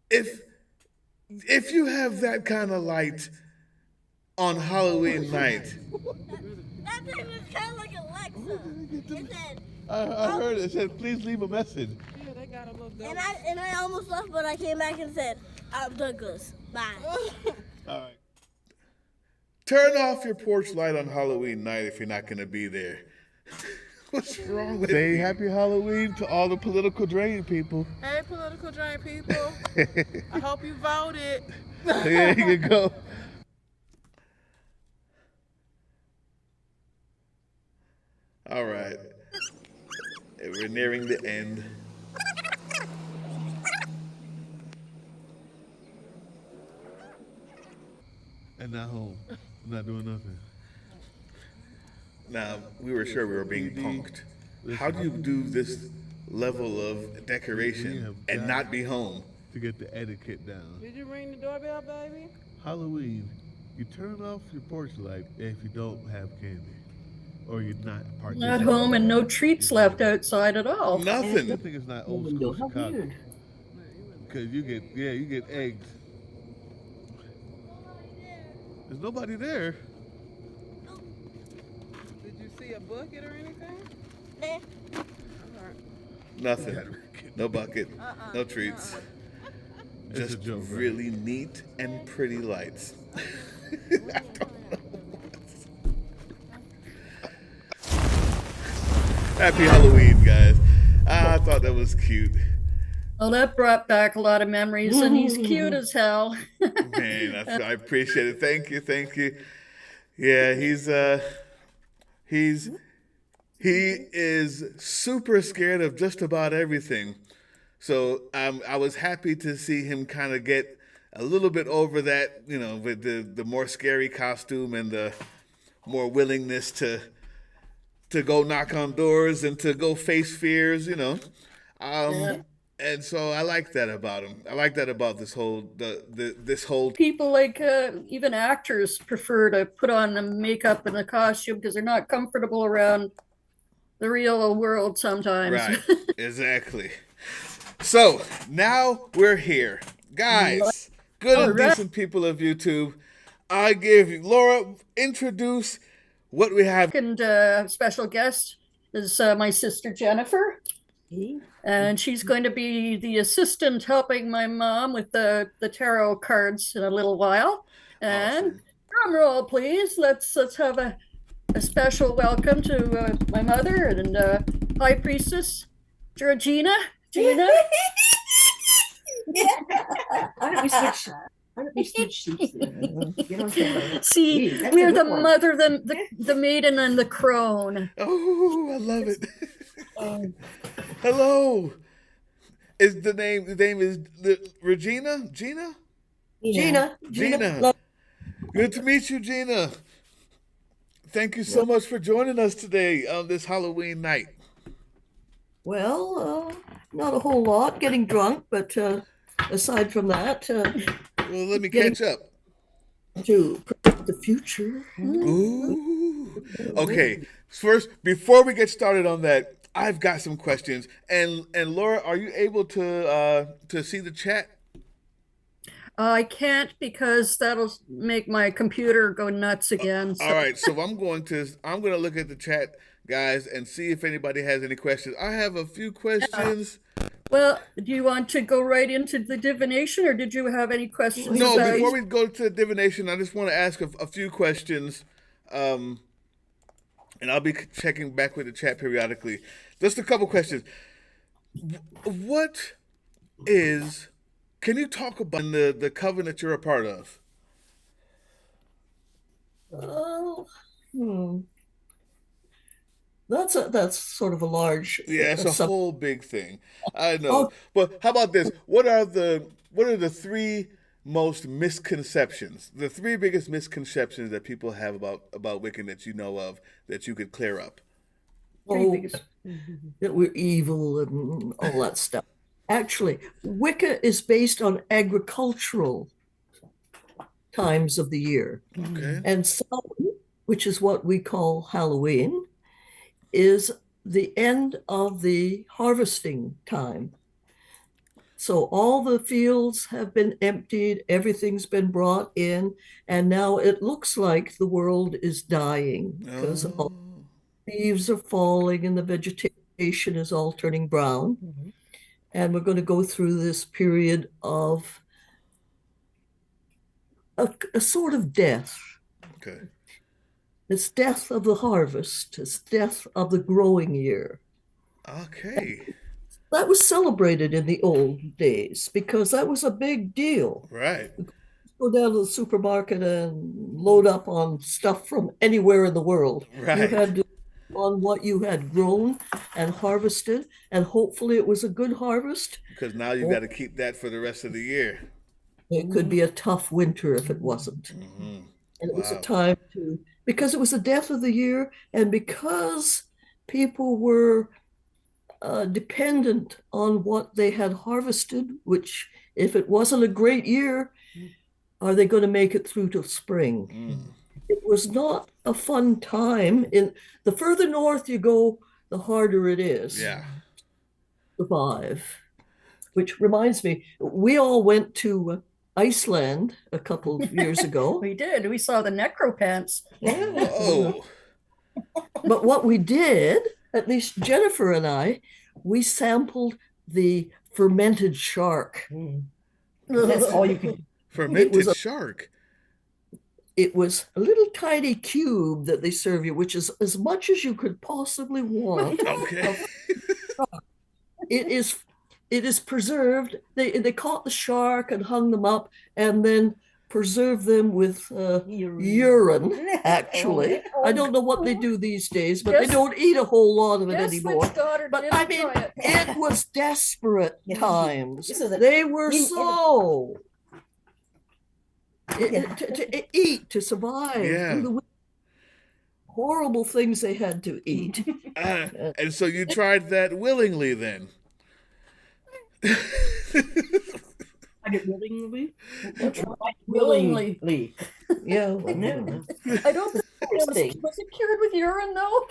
If you have that kind of light on Halloween night. That thing was kind of like Alexa. It said. I heard it said, please leave a message. Yeah, they got a little And I almost left, but I came back and said, I'm Douglas. Bye. All right. Turn off your porch light on Halloween night if you're not going to be there. What's wrong with you? Say happy Halloween to all the political drain people. Hey, political drain people. I hope you voted. There you go. All right. We're nearing the end. And not home. Not doing nothing. Now, we were sure we were being punked. How do you do this level of decoration and not be home? To get the etiquette down. Did you ring the doorbell, baby? Halloween, you turn off your porch light if you don't have candy. Or you're not participating. Not home and no treats left outside at all. Nothing. I think it's not old school Chicago. Because you get eggs. There's nobody there. Did you see a bucket or anything? Nah. Alright. Nothing. No bucket. No treats. Just really neat and pretty lights. I don't know. Happy Halloween, guys. I thought that was cute. Well, that brought back a lot of memories, and he's cute as hell. Man, I appreciate it. Thank you. Yeah, he is super scared of just about everything. So I was happy to see him kind of get a little bit over that, with the more scary costume and the more willingness to go knock on doors and to go face fears, Yeah. And so I like that about him. I like that about this whole this whole people like even actors prefer to put on the makeup and the costume because they're not comfortable around the real world sometimes. Right, exactly. So now we're here, guys. Good and decent people of YouTube. I give you Laura. Introduce what we have. And special guest is my sister Jennifer. And she's going to be the assistant helping my mom with the tarot cards in a little while. And drum roll, please. Let's have a special welcome to my mother and High Priestess Georgina. Gina. Why don't we switch seats? See, we're the mother, the maiden, and the crone. Oh, I love it. Hello. The name is Regina? Gina? Gina. Good to meet you, Gina. Thank you so much for joining us today on this Halloween night. Well, not a whole lot. Getting drunk, but aside from that, well, let me catch up. To predict the future. Ooh. Okay. First, before we get started on that, I've got some questions. And Laura, are you able to see the chat? I can't because that'll make my computer go nuts again. All right, so I'm going to look at the chat, guys, and see if anybody has any questions. I have a few questions. Well, do you want to go right into the divination, or did you have any questions? No, before we go to the divination, I just want to ask a few questions, and I'll be checking back with the chat periodically. Just a couple questions. What is... Can you talk about the covenant you're a part of? That's sort of a large. Yeah, it's a whole big thing. I know. But how about this? What are the three most misconceptions? The three biggest misconceptions that people have about Wiccan that you know of that you could clear up? That we're evil and all that stuff. Actually, Wicca is based on agricultural times of the year. Okay. And Samhain, which is what we call Halloween, is the end of the harvesting time. So all the fields have been emptied, everything's been brought in, and now it looks like the world is dying because all leaves are falling and the vegetation is all turning brown. Mm-hmm. And we're going to go through this period of a sort of death. Okay. It's death of the harvest. It's death of the growing year. Okay. And that was celebrated in the old days because that was a big deal. Right. Go down to the supermarket and load up on stuff from anywhere in the world. Right. You had to on what you had grown and harvested, and hopefully it was a good harvest. Because now you got to keep that for the rest of the year. It could be a tough winter if it wasn't. Mm-hmm. And it was a time to, because it was the death of the year, and because people were dependent on what they had harvested, which if it wasn't a great year, are they going to make it through till spring? Mm. It was not a fun time. In the further north you go, the harder it is. Yeah. To survive. Which reminds me, we all went to Iceland a couple of years ago. We did. We saw the necropants. Oh. But what we did, at least Jennifer and I, we sampled the fermented shark. That's all you can. Fermented shark. It was a little tiny cube that they serve you, which is as much as you could possibly want. Okay. It is preserved. They caught the shark and hung them up and then preserved them with urine, actually. I don't know what they do these days, but they don't eat a whole lot of it anymore. But I mean, it was desperate times. They were so to eat, to survive. Yeah. Horrible things they had to eat. And so you tried that willingly then? I did willingly. Willingly. Yeah. I don't think was it cured with urine though?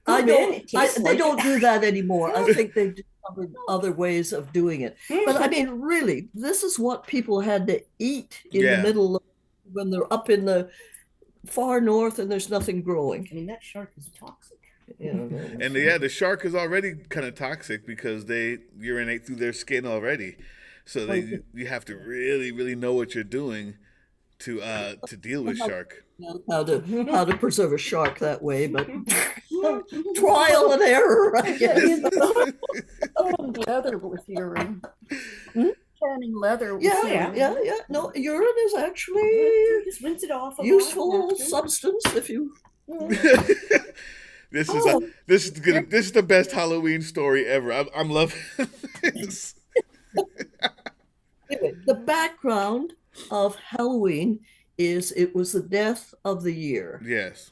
They don't do that anymore. I think they've discovered other ways of doing it. But I mean, really, this is what people had to eat in the middle of, when they're up in the far north and there's nothing growing. I mean, that shark is toxic. And the shark is already kind of toxic because they urinate through their skin already. So you have to really, really know what you're doing to deal with shark. How to preserve a shark that way, but trial and error, I guess. Leather with urine. Tanning leather with urine. Yeah. No, urine is actually just rinse it off. Useful substance if you. This is the best Halloween story ever. I'm loving this. Anyway, the background of Halloween is it was the death of the year. Yes.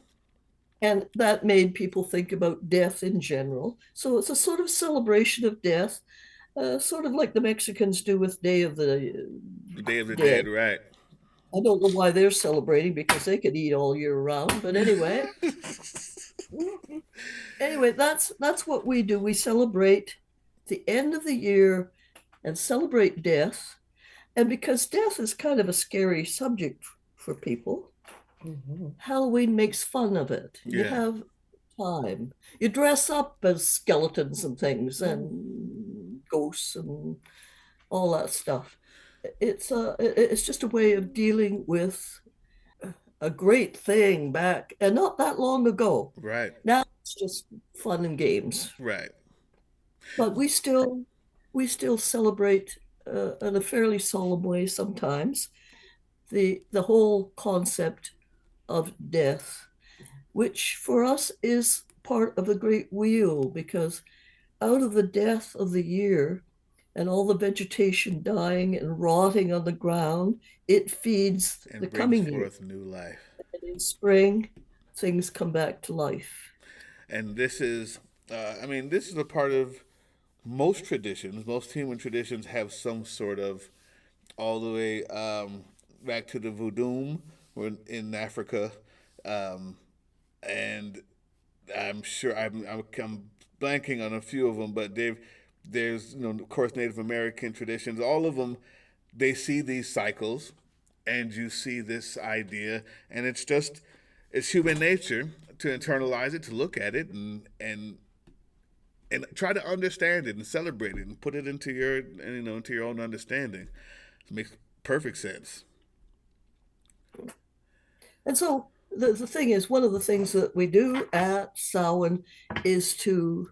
And that made people think about death in general. So it's a sort of celebration of death, sort of like the Mexicans do with Day of the Dead, right? I don't know why they're celebrating because they could eat all year round. But anyway, that's what we do. We celebrate the end of the year and celebrate death. And because death is kind of a scary subject for people, Halloween makes fun of it. You have time. You dress up as skeletons and things and ghosts and all that stuff. It's just a way of dealing with a great thing back and not that long ago. Right. Now it's just fun and games. Right. But we still celebrate in a fairly solemn way sometimes the whole concept of death, which for us is part of the great wheel, because out of the death of the year and all the vegetation dying and rotting on the ground, it feeds and the coming year. Forth new life. And in spring, things come back to life. And this is a part of most traditions. Most human traditions have some sort of, all the way back to the voodoo in Africa, and I'm sure I'm blanking on a few of them, but there's of course Native American traditions. All of them, they see these cycles, and you see this idea, and it's human nature to internalize it, to look at it, and try to understand it and celebrate it and put it into your own understanding. It makes perfect sense. And so the thing is, one of the things that we do at Samhain is to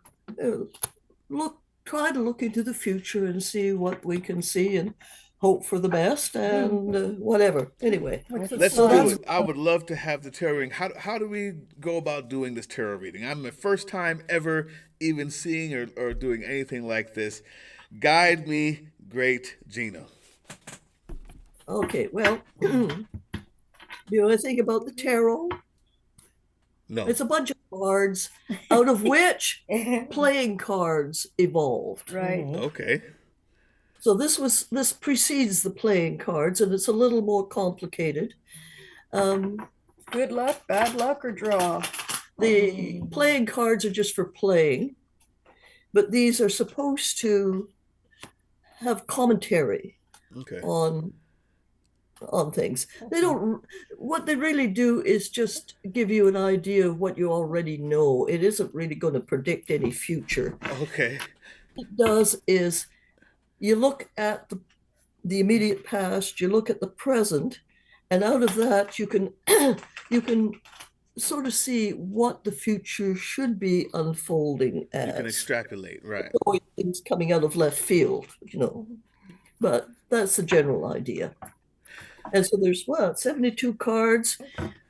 try to look into the future and see what we can see and hope for the best and whatever. Anyway, let's do it. I would love to have the tarot reading. How do we go about doing this tarot reading? I'm the first time ever even seeing or doing anything like this. Guide me, great Gina. Okay, well, do you know anything about the tarot? No. It's a bunch of cards, out of which playing cards evolved. Right. Okay. So this precedes the playing cards, and it's a little more complicated. Good luck, bad luck, or draw. The playing cards are just for playing, but these are supposed to have commentary on on things. They don't, what they really do is just give you an idea of what you already know. It isn't really going to predict any future. Okay. What it does is you look at the immediate past, you look at the present, and out of that you can you can sort of see what the future should be unfolding as. You can extrapolate, right? Things coming out of left field, but that's the general idea. And so there's 72 cards.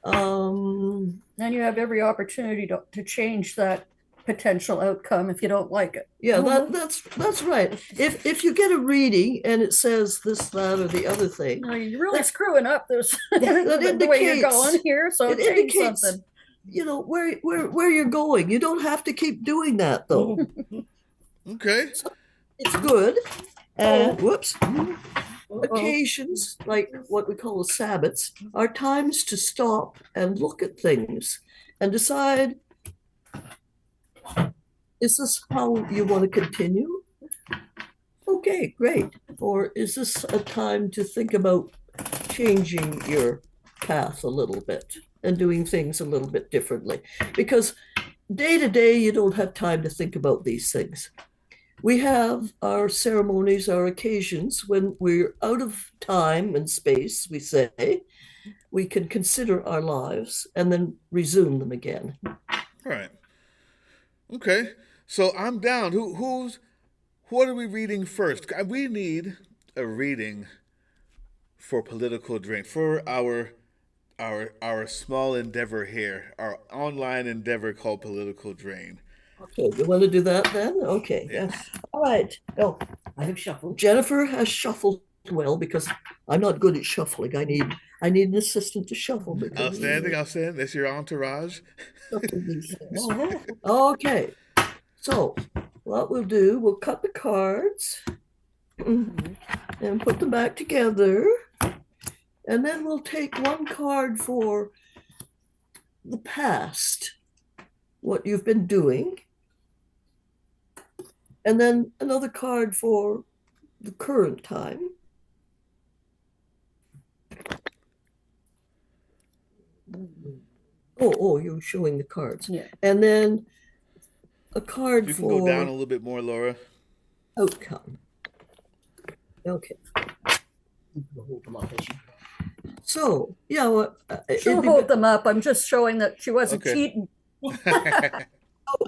Then you have every opportunity to change that potential outcome if you don't like it. Yeah, that's right. If you get a reading and it says this, that, or the other thing, no, you're really screwing up this the way you're going here. So it change indicates, something. Where you're going. You don't have to keep doing that though. Okay. So it's good. And whoops. Occasions, like what we call the Sabbats, are times to stop and look at things and decide, is this how you want to continue? Okay, great. Or is this a time to think about changing your path a little bit and doing things a little bit differently? Because day to day, you don't have time to think about these things. We have our ceremonies, our occasions, when we're out of time and space, we say, we can consider our lives and then resume them again. All right. Okay. So I'm down. What are we reading first? We need a reading for political drain, for our small endeavor here, our online endeavor called Political Drain. Okay, you want to do that then? Okay. Yes. All right. Oh, I have shuffled. Jennifer has shuffled well because I'm not good at shuffling. I need an assistant to shuffle. Outstanding. That's your entourage. Okay. So what we'll do, we'll cut the cards and put them back together. And then we'll take one card for the past, what you've been doing. And then another card for the current time. Oh, you're showing the cards. Yeah. And then a card You can for go down a little bit more, Laura. Outcome. Okay. So, yeah, well, she'll hold them up. I'm just showing that she wasn't cheating.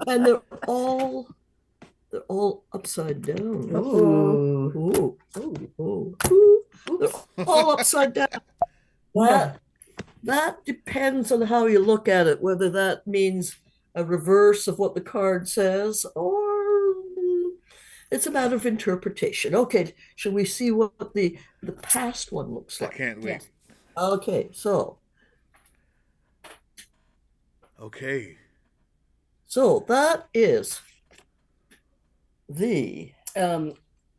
And they're all upside down. Oh. They're all upside down. That depends on how you look at it, whether that means a reverse of what the card says or it's a matter of interpretation. Okay, shall we see what the past one looks like? I can't wait. Yeah. Okay, so. Okay. So that is the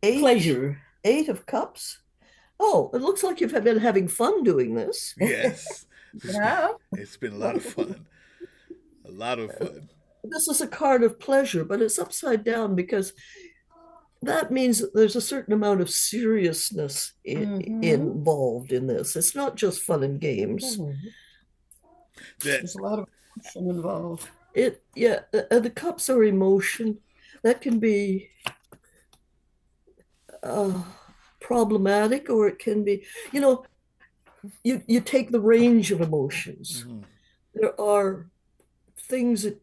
Eight of Cups. Oh, it looks like you've been having fun doing this. Yes. Yeah. It's been a lot of fun. A lot of fun. This is a card of pleasure, but it's upside down because that means that there's a certain amount of seriousness involved in this. It's not just fun and games. There's a lot of emotion involved. The cups are emotion. That can be problematic, or it can be, you take the range of emotions. Mm-hmm. There are things that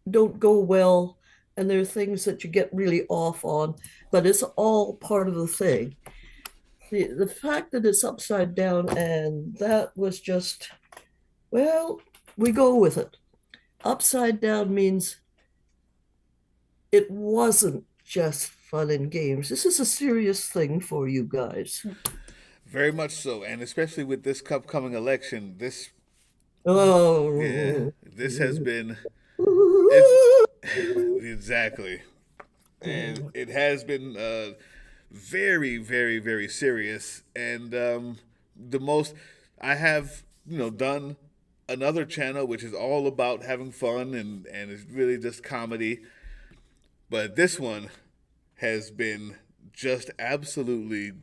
don't go well, and there are things that you get really off on, but it's all part of the thing. The fact that it's upside down, and that was just, well, we go with it. Upside down means it wasn't just fun and games. This is a serious thing for you guys. Very much so, and especially with this upcoming election, this has been exactly, and it has been very, very, very serious. And I have done another channel which is all about having fun and it's really just comedy, but this one has been just absolutely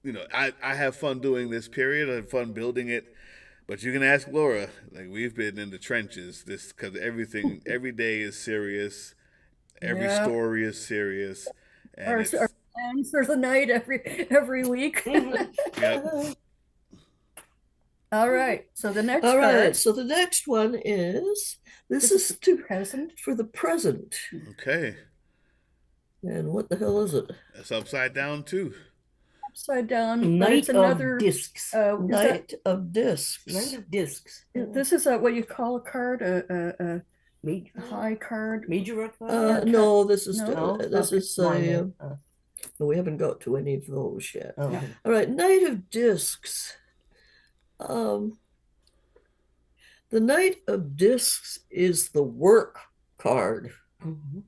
I have fun doing this period. I have fun building it. But you can ask Laura. Like, we've been in the trenches. Because every day is serious. Every story is serious. And our plans for the night every week. Yep. All right. So the next So the next one is this is to present for the present. Okay. And what the hell is it? It's upside down too. Upside down. Knight of Discs. Knight of Discs. Knight of Discs. This is what you call a card, a high card. Major card? No, this is No? this is Minor. no, we haven't got to any of those yet. Oh. All right, Knight of Discs. The Knight of Discs is the work card. Mhm.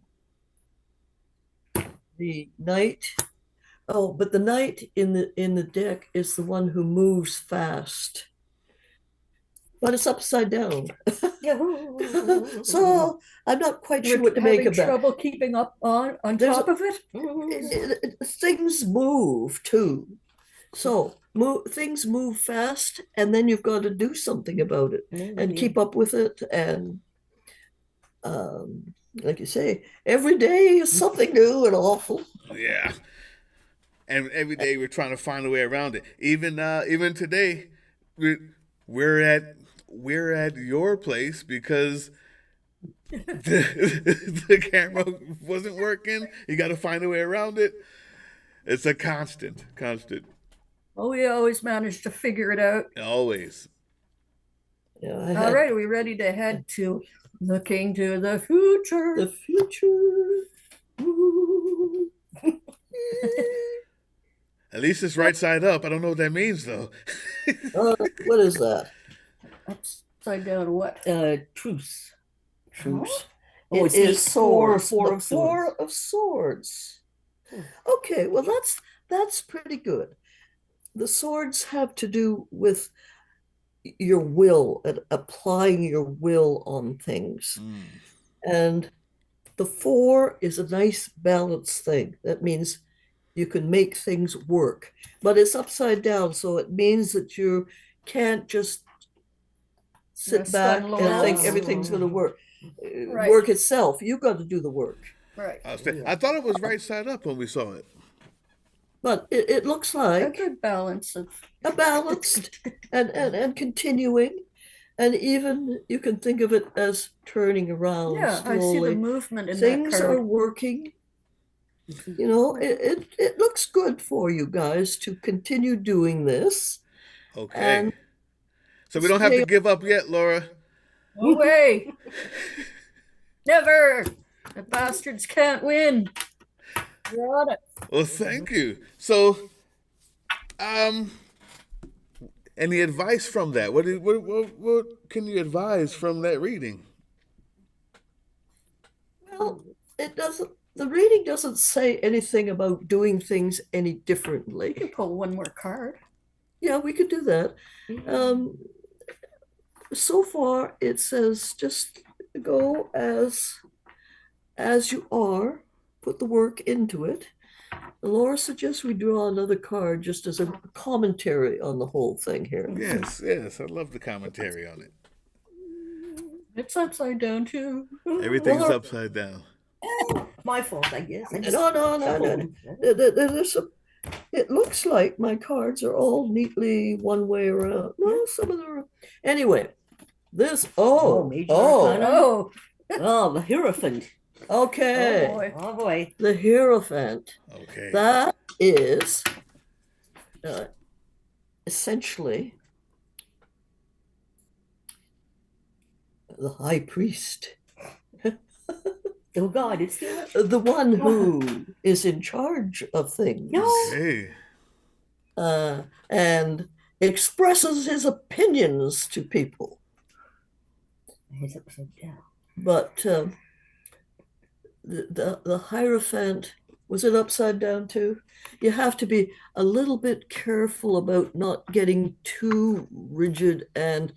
The Knight. Oh, but the Knight in the deck is the one who moves fast. But it's upside down. So I'm not quite sure what to make of that. Trouble keeping up on top of it? Things move too. So things move fast, and then you've got to do something about it and keep up with it. And like you say, every day is something new and awful. Yeah. And every day we're trying to find a way around it. Even today, we're at your place because the camera wasn't working. You got to find a way around it. It's a constant. Oh, we always manage to figure it out. Always. Yeah, all right, are we ready to head to looking to the future? The future. At least it's right side up. I don't know what that means, though. What is that? Upside down what? Truce. Truce. Oh, it is swords. Four of Swords. Okay, well that's pretty good. The swords have to do with your will and applying your will on things. And the 4 is a nice balanced thing. That means you can make things work, but it's upside down, so it means that you can't just sit back and think everything's going to work. Work itself. You've got to do the work. Right. I thought it was right side up when we saw it. But it looks like a good balance of a balanced and continuing, and even you can think of it as turning around. Yeah, slowly. I see the movement in things that card. Are working. You know, it looks good for you guys to continue doing this. Okay. And so we don't have to give up yet, Laura. No way. Never. The bastards can't win. You're on it. Well, thank you. So, any advice from that? What can you advise from that reading? Well, it doesn't. The reading doesn't say anything about doing things any differently. You can pull one more card. Yeah, we could do that. So far, it says just go as you are, put the work into it. Laura suggests we draw another card just as a commentary on the whole thing here. Yes, I love the commentary on it. It's upside down too. Everything's upside down. My fault, I guess. No. There's it looks like my cards are all neatly one way around. No, some of them are. Anyway, this. Oh, the Hierophant. Okay. Oh boy. The Hierophant. Okay. That is essentially the High Priest. Oh God, it's the one who is in charge of things. Okay. And expresses his opinions to people. It's upside down. But the Hierophant, was it upside down too? You have to be a little bit careful about not getting too rigid and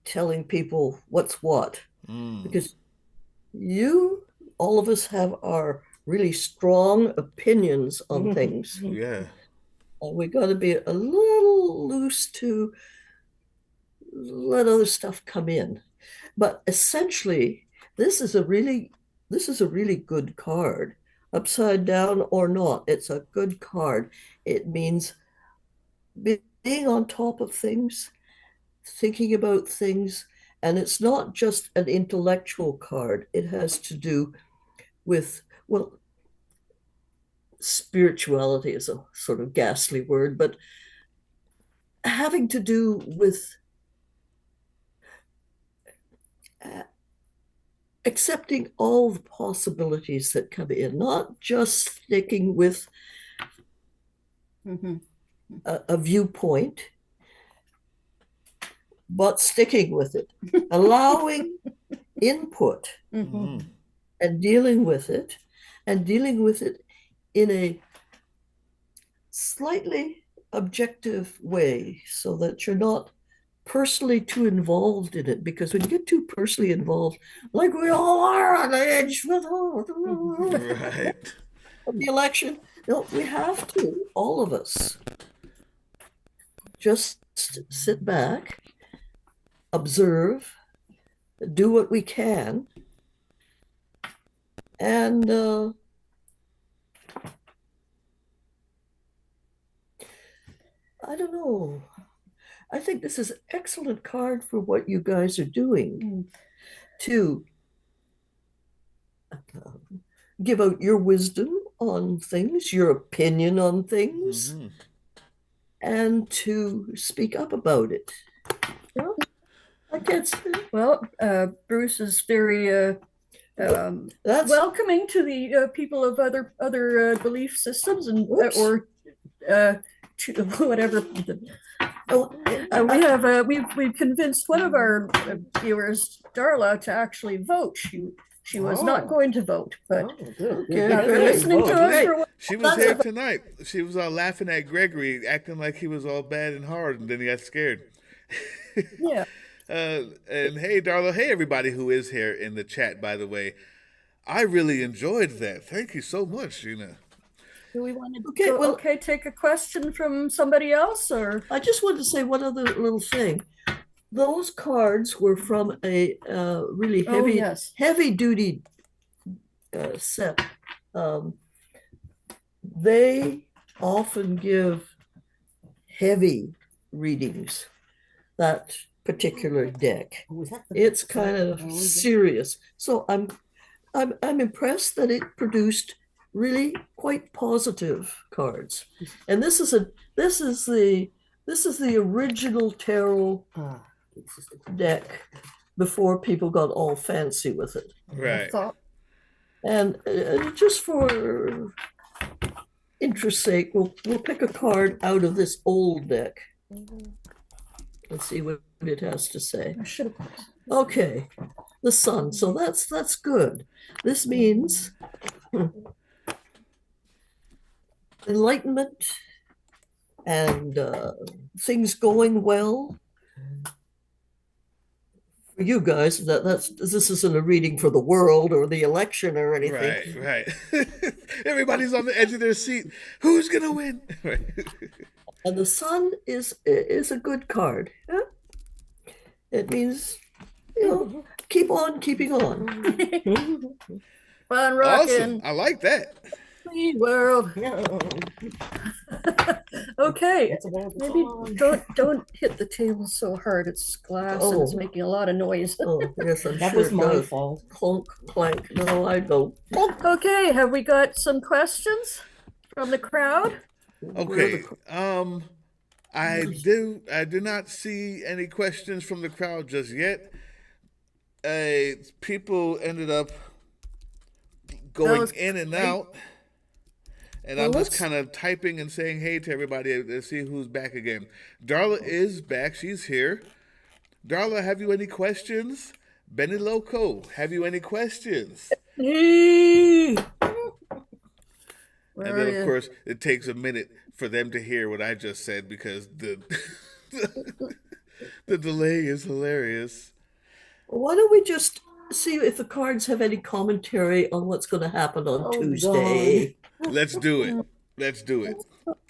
telling people what's what. Because all of us have our really strong opinions on things. Yeah. We got to be a little loose to let other stuff come in. But essentially, this is a really good card. Upside down or not, it's a good card. It means being on top of things, thinking about things, and it's not just an intellectual card. It has to do with, well, spirituality is a sort of ghastly word, but having to do with accepting all the possibilities that come in, not just sticking with a viewpoint, but sticking with it, allowing input and dealing with it in a slightly objective way so that you're not personally too involved in it, because when you get too personally involved, like we all are on the edge with the election, no, we have to, all of us, just sit back, observe, do what we can, and I don't know. I think this is an excellent card for what you guys are doing to give out your wisdom on things, your opinion on things, and to speak up about it. Well, I can't say. Well, Bruce is very welcoming to the people of other belief systems and or to whatever. We've convinced one of our viewers, Darla, to actually vote. She was not going to vote, but after listening to us for what she was here tonight. She was laughing at Gregory, acting like he was all bad and hard, and then he got scared. Yeah. And hey, Darla, hey, everybody who is here in the chat, by the way. I really enjoyed that. Thank you so much, Gina. Do we want to take a question from somebody else, or I just wanted to say one other little thing. Those cards were from a really heavy duty set. They often give heavy readings, that particular deck. It's kind of serious. So I'm impressed that it produced really quite positive cards. And this is the original tarot deck before people got all fancy with it. Right. And just for interest's sake, we'll pick a card out of this old deck. Let's see what it has to say. Okay, the sun. So that's good. This means enlightenment and things going well for you guys. This isn't a reading for the world or the election or anything. Right. Everybody's on the edge of their seat. Who's gonna win? And the sun is a good card. Yeah? It means, keep on keeping on. Fun rocking. Awesome. I like that. Free world. Okay, maybe don't hit the table so hard. It's glass and it's making a lot of noise. Yes, that was my fault. Clunk, clank. No, I don't. Okay, have we got some questions from the crowd? Okay. I do not see any questions from the crowd just yet. People ended up going in and out. And I'm just kind of typing and saying hey to everybody to see who's back again. Darla is back. She's here. Darla, have you any questions? Benny Loco, have you any questions? And then, of course, it takes a minute for them to hear what I just said because the delay is hilarious. Why don't we just see if the cards have any commentary on what's going to happen on Tuesday? Let's do it.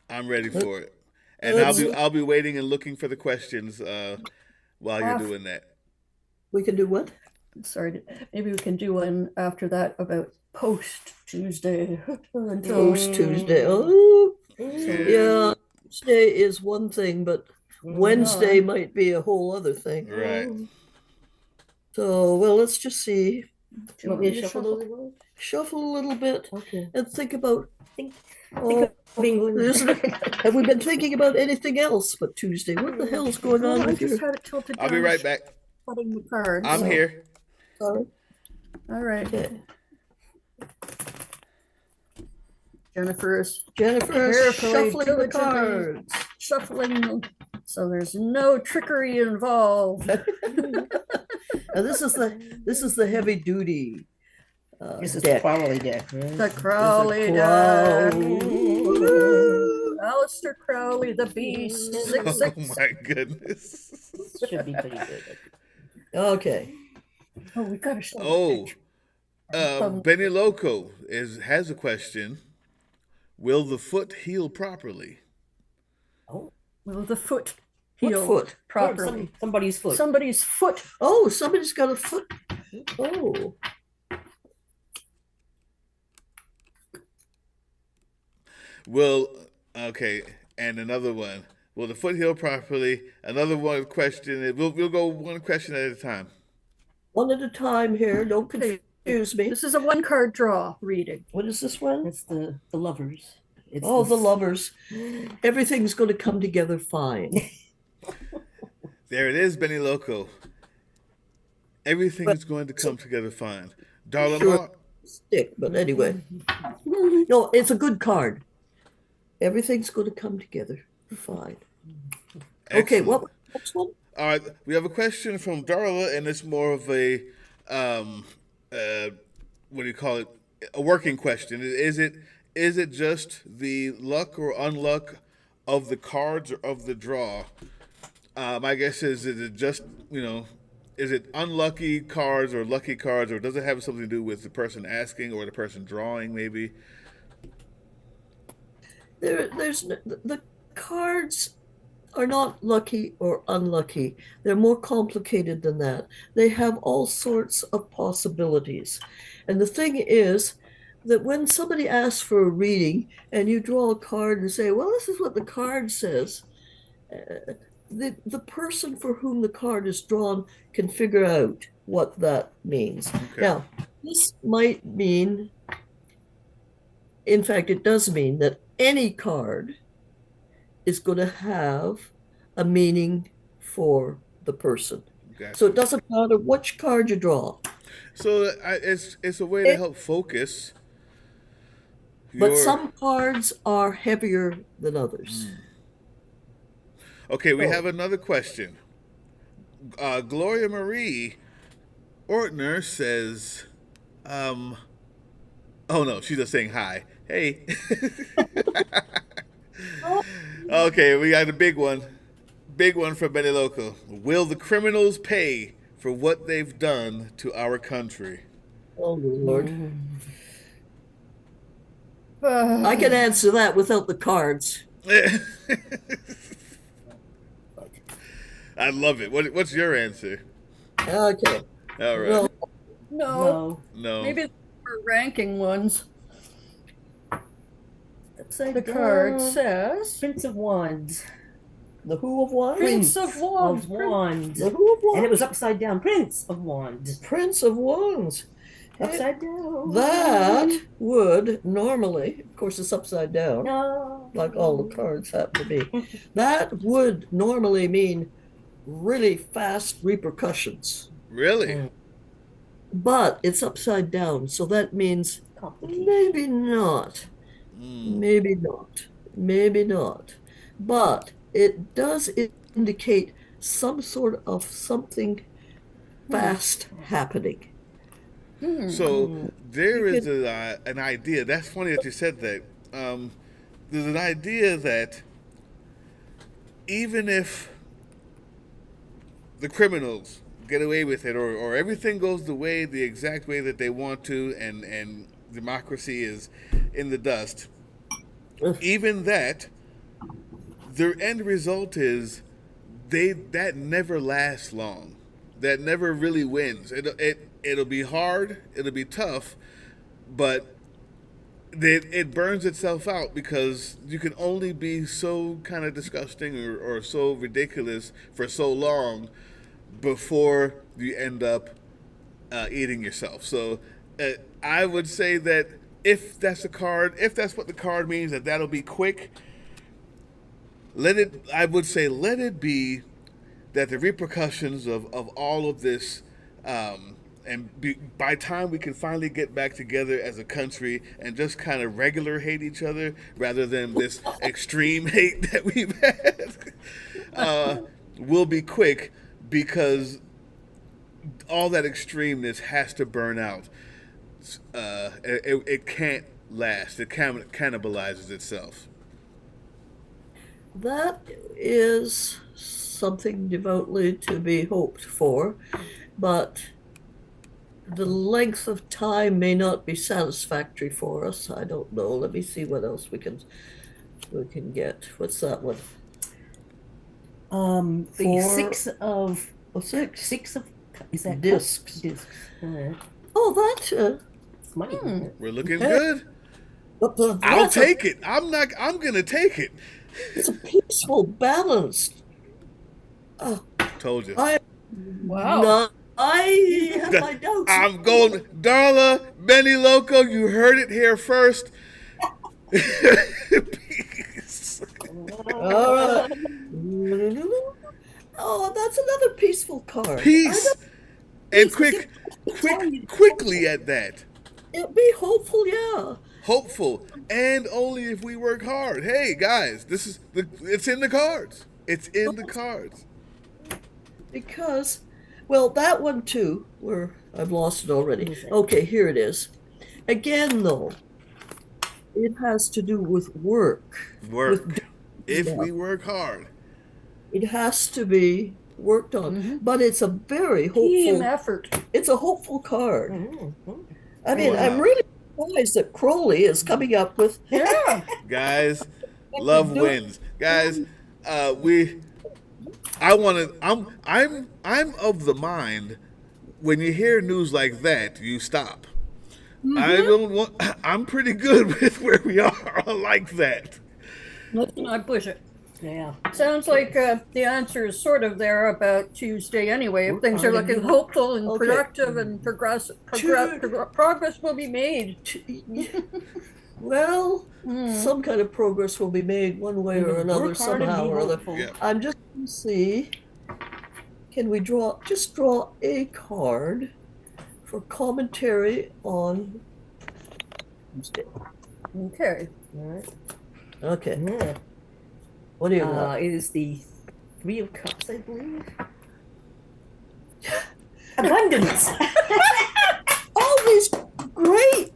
I'm ready for it. And I'll be waiting and looking for the questions while you're doing that. We can do what? Sorry, maybe we can do one after that about post Tuesday. Post Tuesday. Oh, yeah. Tuesday is one thing, but Wednesday might be a whole other thing. Right. So, well, let's just see. Do you want me to shuffle a little? Shuffle a little bit. Okay. And think about. Think of England. Have we been thinking about anything else but Tuesday? What the hell's going on with you? I'll be right back. Putting the cards. I'm here. Sorry. All right. Okay. Jennifer's carefully shuffling the diligently cards. Shuffling them so there's no trickery involved. Now this is the heavy duty. This is the Crowley deck. Right? The Crowley deck. Aleister Crowley, the Beast. 666. Oh my goodness. Should be pretty good. Okay. Oh, we got to show. Benny Loco has a question. Will the foot heal properly? Oh. Will the foot heal foot? properly? Somebody's foot. Somebody's foot. Oh, somebody's got a foot. Oh. Okay, and another one. Will the foot heal properly? Another one question. We'll go one question at a time. One at a time here. Don't confuse me. This is a one-card draw reading. What is this one? It's the lovers. It's the lovers. Everything's going to come together fine. There it is, Benny Loco. Everything's going to come together fine. Darling, sure. Stick, but anyway. No, it's a good card. Everything's going to come together fine. Excellent. Okay, what's one? All right, we have a question from Darla, and it's more of a what do you call it? A working question. Is it just the luck or unluck of the cards or of the draw? My guess is it just is it unlucky cards or lucky cards, or does it have something to do with the person asking or the person drawing? Maybe. The cards are not lucky or unlucky. They're more complicated than that. They have all sorts of possibilities. And the thing is that when somebody asks for a reading and you draw a card and say, well, this is what the card says, the person for whom the card is drawn can figure out what that means. Okay. Now, this might mean, in fact, it does mean that any card is going to have a meaning for the person. Gotcha. So it doesn't matter which card you draw. So it's a way to help focus. But some cards are heavier than others. Okay, we have another question. Gloria Marie Ortner says, oh no, she's just saying hi. Hey. Okay, we got a big one. Big one from Benny Loco. Will the criminals pay for what they've done to our country? Oh, Lord. I can answer that without the cards. I love it. What's your answer? Okay. All right. No. No. Maybe we're ranking ones. Upside the down. Card says Prince of Wands. The Who of Wands? Prince of Wands. The Who of Wands? And it was upside down. Prince of Wands. Prince of Wands. Upside down. That would normally, of course, it's upside down. No. Like all the cards happen to be. That would normally mean really fast repercussions. Really? But it's upside down, so that means maybe not. Maybe not. Maybe not. But it does indicate some sort of something fast happening. So there is an idea. That's funny that you said that. There's an idea that even if the criminals get away with it, or everything goes the exact way that they want to, and democracy is in the dust, even that the end result is that never lasts long. That never really wins. It'll be hard. It'll be tough, but it burns itself out because you can only be so kind of disgusting or so ridiculous for so long before you end up eating yourself. So I would say that if that's what the card means, that'll be quick. I would say let it be that the repercussions of all of this, by time we can finally get back together as a country and just kind of regular hate each other rather than this extreme hate that we've had, will be quick, because all that extremeness has to burn out. It can't last. It cannibalizes itself. That is something devoutly to be hoped for, but the length of time may not be satisfactory for us. I don't know. Let me see what else we can get. What's that one? The six of is that discs? Discs. Oh, that money. We're looking good. I'll take it. I'm gonna take it. It's a peaceful, balanced. Told you. Wow. I have my doubts. I'm going, Darla, Benny Loco. You heard it here first. Peace. All right. Oh, that's another peaceful card. Peace. And quickly at that. It'd be hopeful, yeah. Hopeful, and only if we work hard. Hey guys, it's in the cards. It's in the cards. Because, well, that one too, where I've lost it already. Okay, here it is. Again, though, it has to do with work. If we work hard. It has to be worked on. But it's a very hopeful Team effort. It's a hopeful card. I mean, I'm really surprised that Crowley is coming up with. Guys, love wins. Guys, I'm of the mind, when you hear news like that, you stop. I'm pretty good with where we are. I like that. Let's not push it. Yeah. Sounds like the answer is sort of there about Tuesday anyway. If things are looking hopeful and productive and progress will be made. Well, some kind of progress will be made one way or another, somehow or other. Yeah. I'm just going to see, can we draw a card for commentary on Tuesday? Okay. All right. Okay. Yeah. What do you got? It is the Three of Cups, I believe. Abundance. All these great,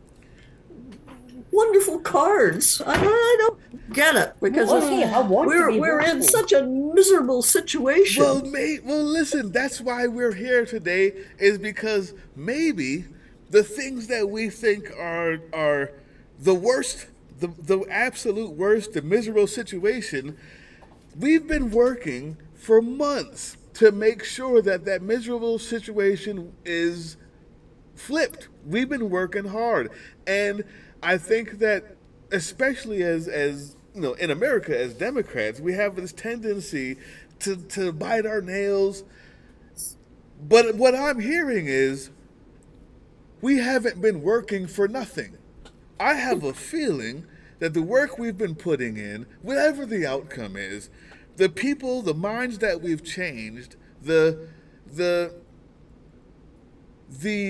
wonderful cards. I don't get it, because we're in such a miserable situation. Well, listen. That's why we're here today. Is because maybe the things that we think are the worst. The absolute worst, the miserable situation, we've been working for months to make sure that miserable situation is flipped. We've been working hard. And I think that, especially as you know, in America, as Democrats, we have this tendency to bite our nails. But what I'm hearing is we haven't been working for nothing. I have a feeling that the work we've been putting in, whatever the outcome is, the people, the minds that we've changed, the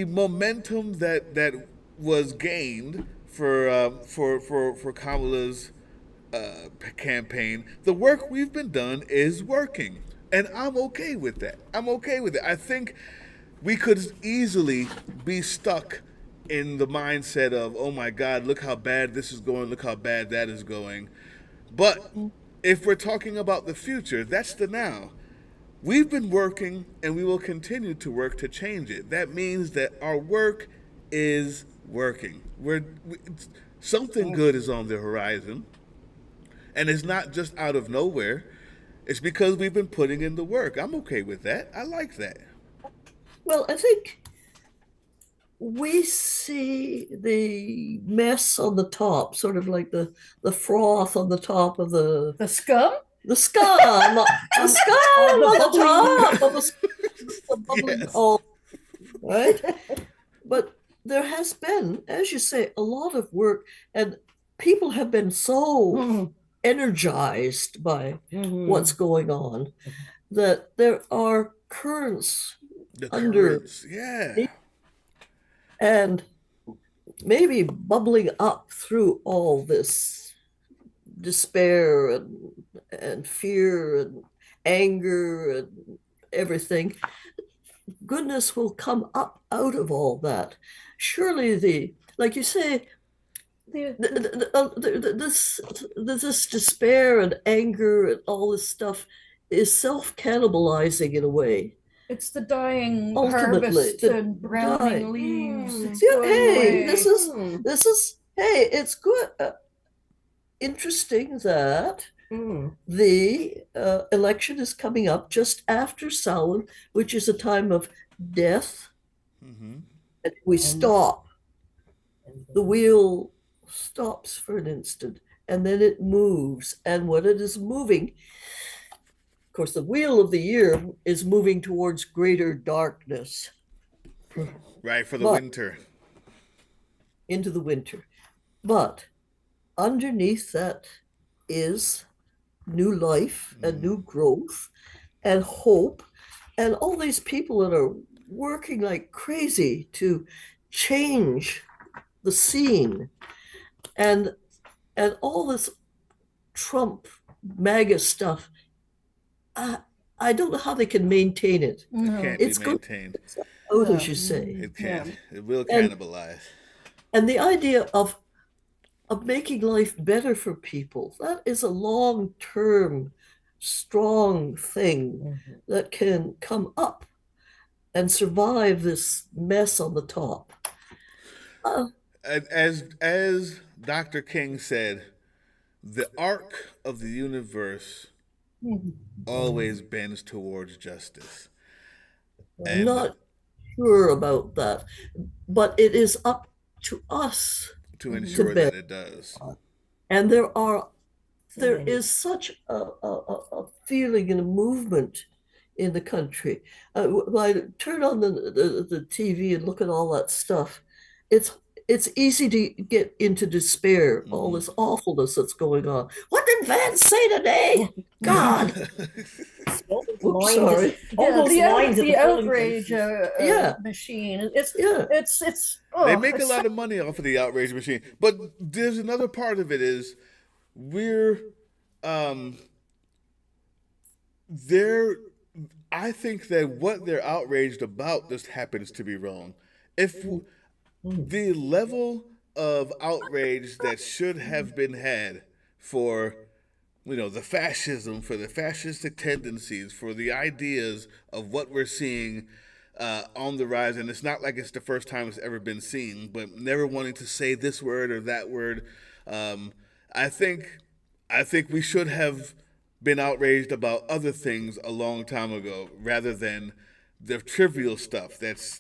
momentum that was gained for Kamala's campaign, the work we've been done is working, and I'm okay with that. I think we could easily be stuck in the mindset of, oh my God, look how bad this is going, look how bad that is going. But if we're talking about the future, that's the now. We've been working and we will continue to work to change it. That means that our work is working. Something good is on the horizon. And it's not just out of nowhere. It's because we've been putting in the work. I'm okay with that. I like that. Well, I think we see the mess on the top, sort of like the froth on the top of the scum? The scum, the scum on the top of the bubbling coal, right? But there has been, as you say, a lot of work, and people have been so energized by what's going on that there are currents and maybe bubbling up through all this despair and fear and anger and everything. Goodness will come up out of all that. Surely like you say, this despair and anger and all this stuff is self-cannibalizing in a way. It's the dying Ultimately, harvest and browning leaves. It's good. Interesting that the election is coming up just after Samhain, which is a time of death. And we stop. The wheel stops for an instant, and then it moves. And when it is moving, of course, the wheel of the year is moving towards greater darkness. Right, for the winter. Into the winter. But underneath that is new life and new growth and hope, and all these people that are working like crazy to change the scene, and all this Trump MAGA stuff. I don't know how they can maintain it. It can't be maintained. As you say. It can't. It will cannibalize. And the idea of making life better for people, that is a long-term, strong thing that can come up and survive this mess on the top. As Dr. King said, the arc of the universe always bends towards justice. I'm not sure about that, but it is up to us to ensure that it does. And there is such a feeling and a movement in the country. When I turn on the TV and look at all that stuff, it's easy to get into despair, all this awfulness that's going on. What did Vance say today? God. Sorry. The outrage machine. It's they make a lot of money off of the outrage machine. But there's another part of it is I think that what they're outraged about just happens to be wrong. If the level of outrage that should have been had for the fascism, for the fascistic tendencies, for the ideas of what we're seeing on the rise, and it's not like it's the first time it's ever been seen, but never wanting to say this word or that word. I think we should have been outraged about other things a long time ago, rather than the trivial stuff that's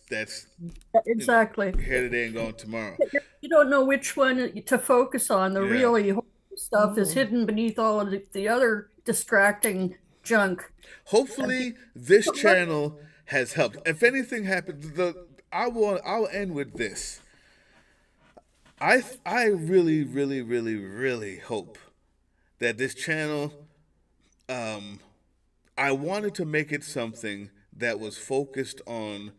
exactly here today and gone tomorrow. You don't know which one to focus on. The really horrible stuff is hidden beneath all of the other distracting junk. Hopefully, this channel has helped. If anything happens, I'll end with this. I really, really, really, really hope that this channel. I wanted to make it something that was focused on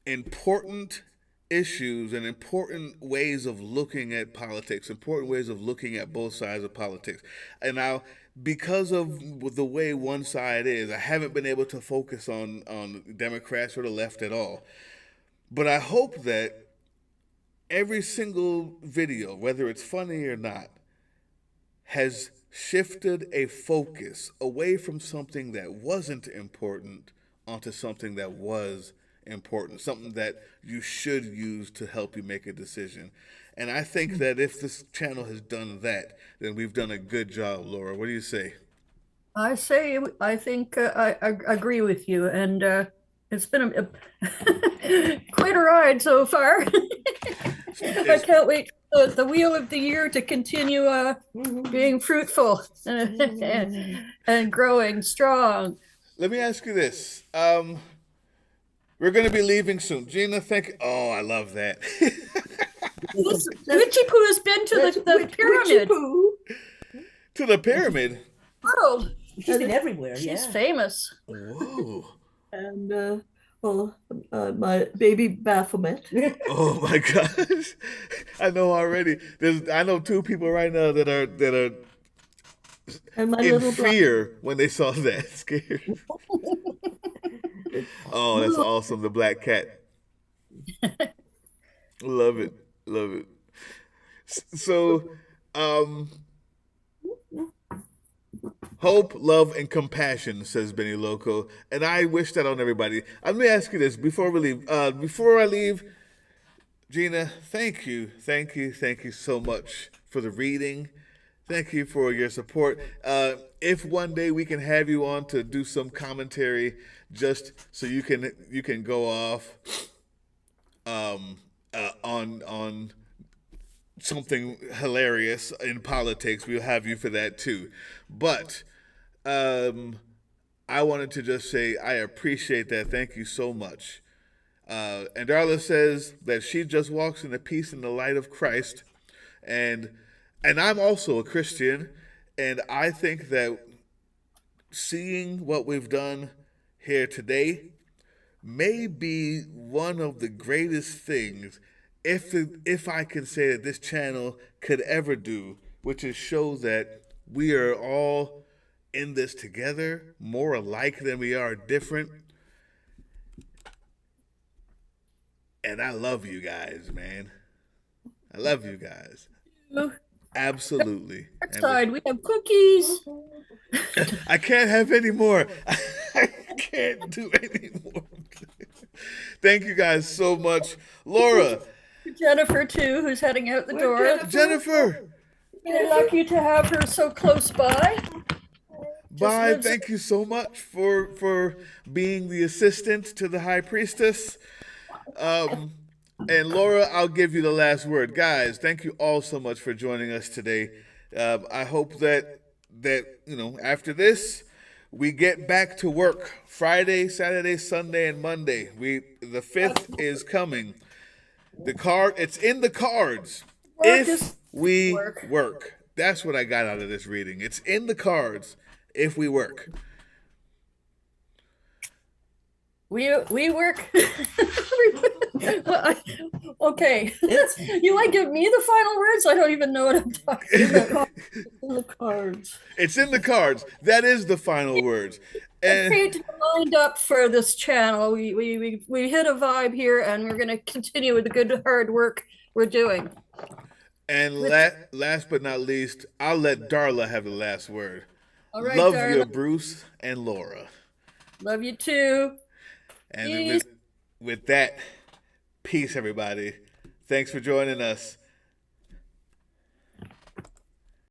important issues and important ways of looking at politics, important ways of looking at both sides of politics. And now, because of the way one side is, I haven't been able to focus on Democrats or the left at all. But I hope that every single video, whether it's funny or not, has shifted a focus away from something that wasn't important onto something that was important, something that you should use to help you make a decision. And I think that if this channel has done that, then we've done a good job, Laura. What do you say? I think I agree with you, and it's been quite a ride so far. I can't wait for the wheel of the year to continue being fruitful and growing strong. Let me ask you this. We're going to be leaving soon. Gina, thank you. Oh, I love that. Witchy Poo has been to the pyramid. To the pyramid? World. She's been everywhere. She's famous. Whoa. And my baby Baphomet. Oh my gosh! I know already. I know 2 people right now that are and my in little fear when they saw that. Scared. Oh, that's awesome! The black cat. Love it. Love it. So, hope, love, and compassion, says Benny Loco, and I wish that on everybody. Let me ask you this before we leave. Before I leave, Gina, thank you so much for the reading. Thank you for your support. If one day we can have you on to do some commentary, just so you can go off on something hilarious in politics, we'll have you for that too. But I wanted to just say I appreciate that. Thank you so much. And Darla says that she just walks in the peace and the light of Christ. And I'm also a Christian, and I think that seeing what we've done here today may be one of the greatest things, if I can say that this channel could ever do, which is show that we are all in this together, more alike than we are different. And I love you guys, man. I love you guys. Absolutely. Outside, we have cookies. I can't have any more. I can't do any more. Thank you guys so much. Laura. Jennifer, too, who's heading out the door. Jennifer. We're lucky to have her so close by. Bye. Thank you so much for being the assistant to the High Priestess. And Laura, I'll give you the last word. Guys, thank you all so much for joining us today. I hope that after this, we get back to work Friday, Saturday, Sunday, and Monday. The 5th is coming. It's in the cards. If we work. That's what I got out of this reading. It's in the cards if we work. We work. Okay. You want to give me the final words? I don't even know what I'm talking about. In the cards. It's in the cards. That is the final words. And fate lined up for this channel. We hit a vibe here, and we're going to continue with the good hard work we're doing. And last but not least, I'll let Darla have the last word. All right, love Darla. you, Bruce and Laura. Love you too. And with that, peace, everybody. Thanks for joining us.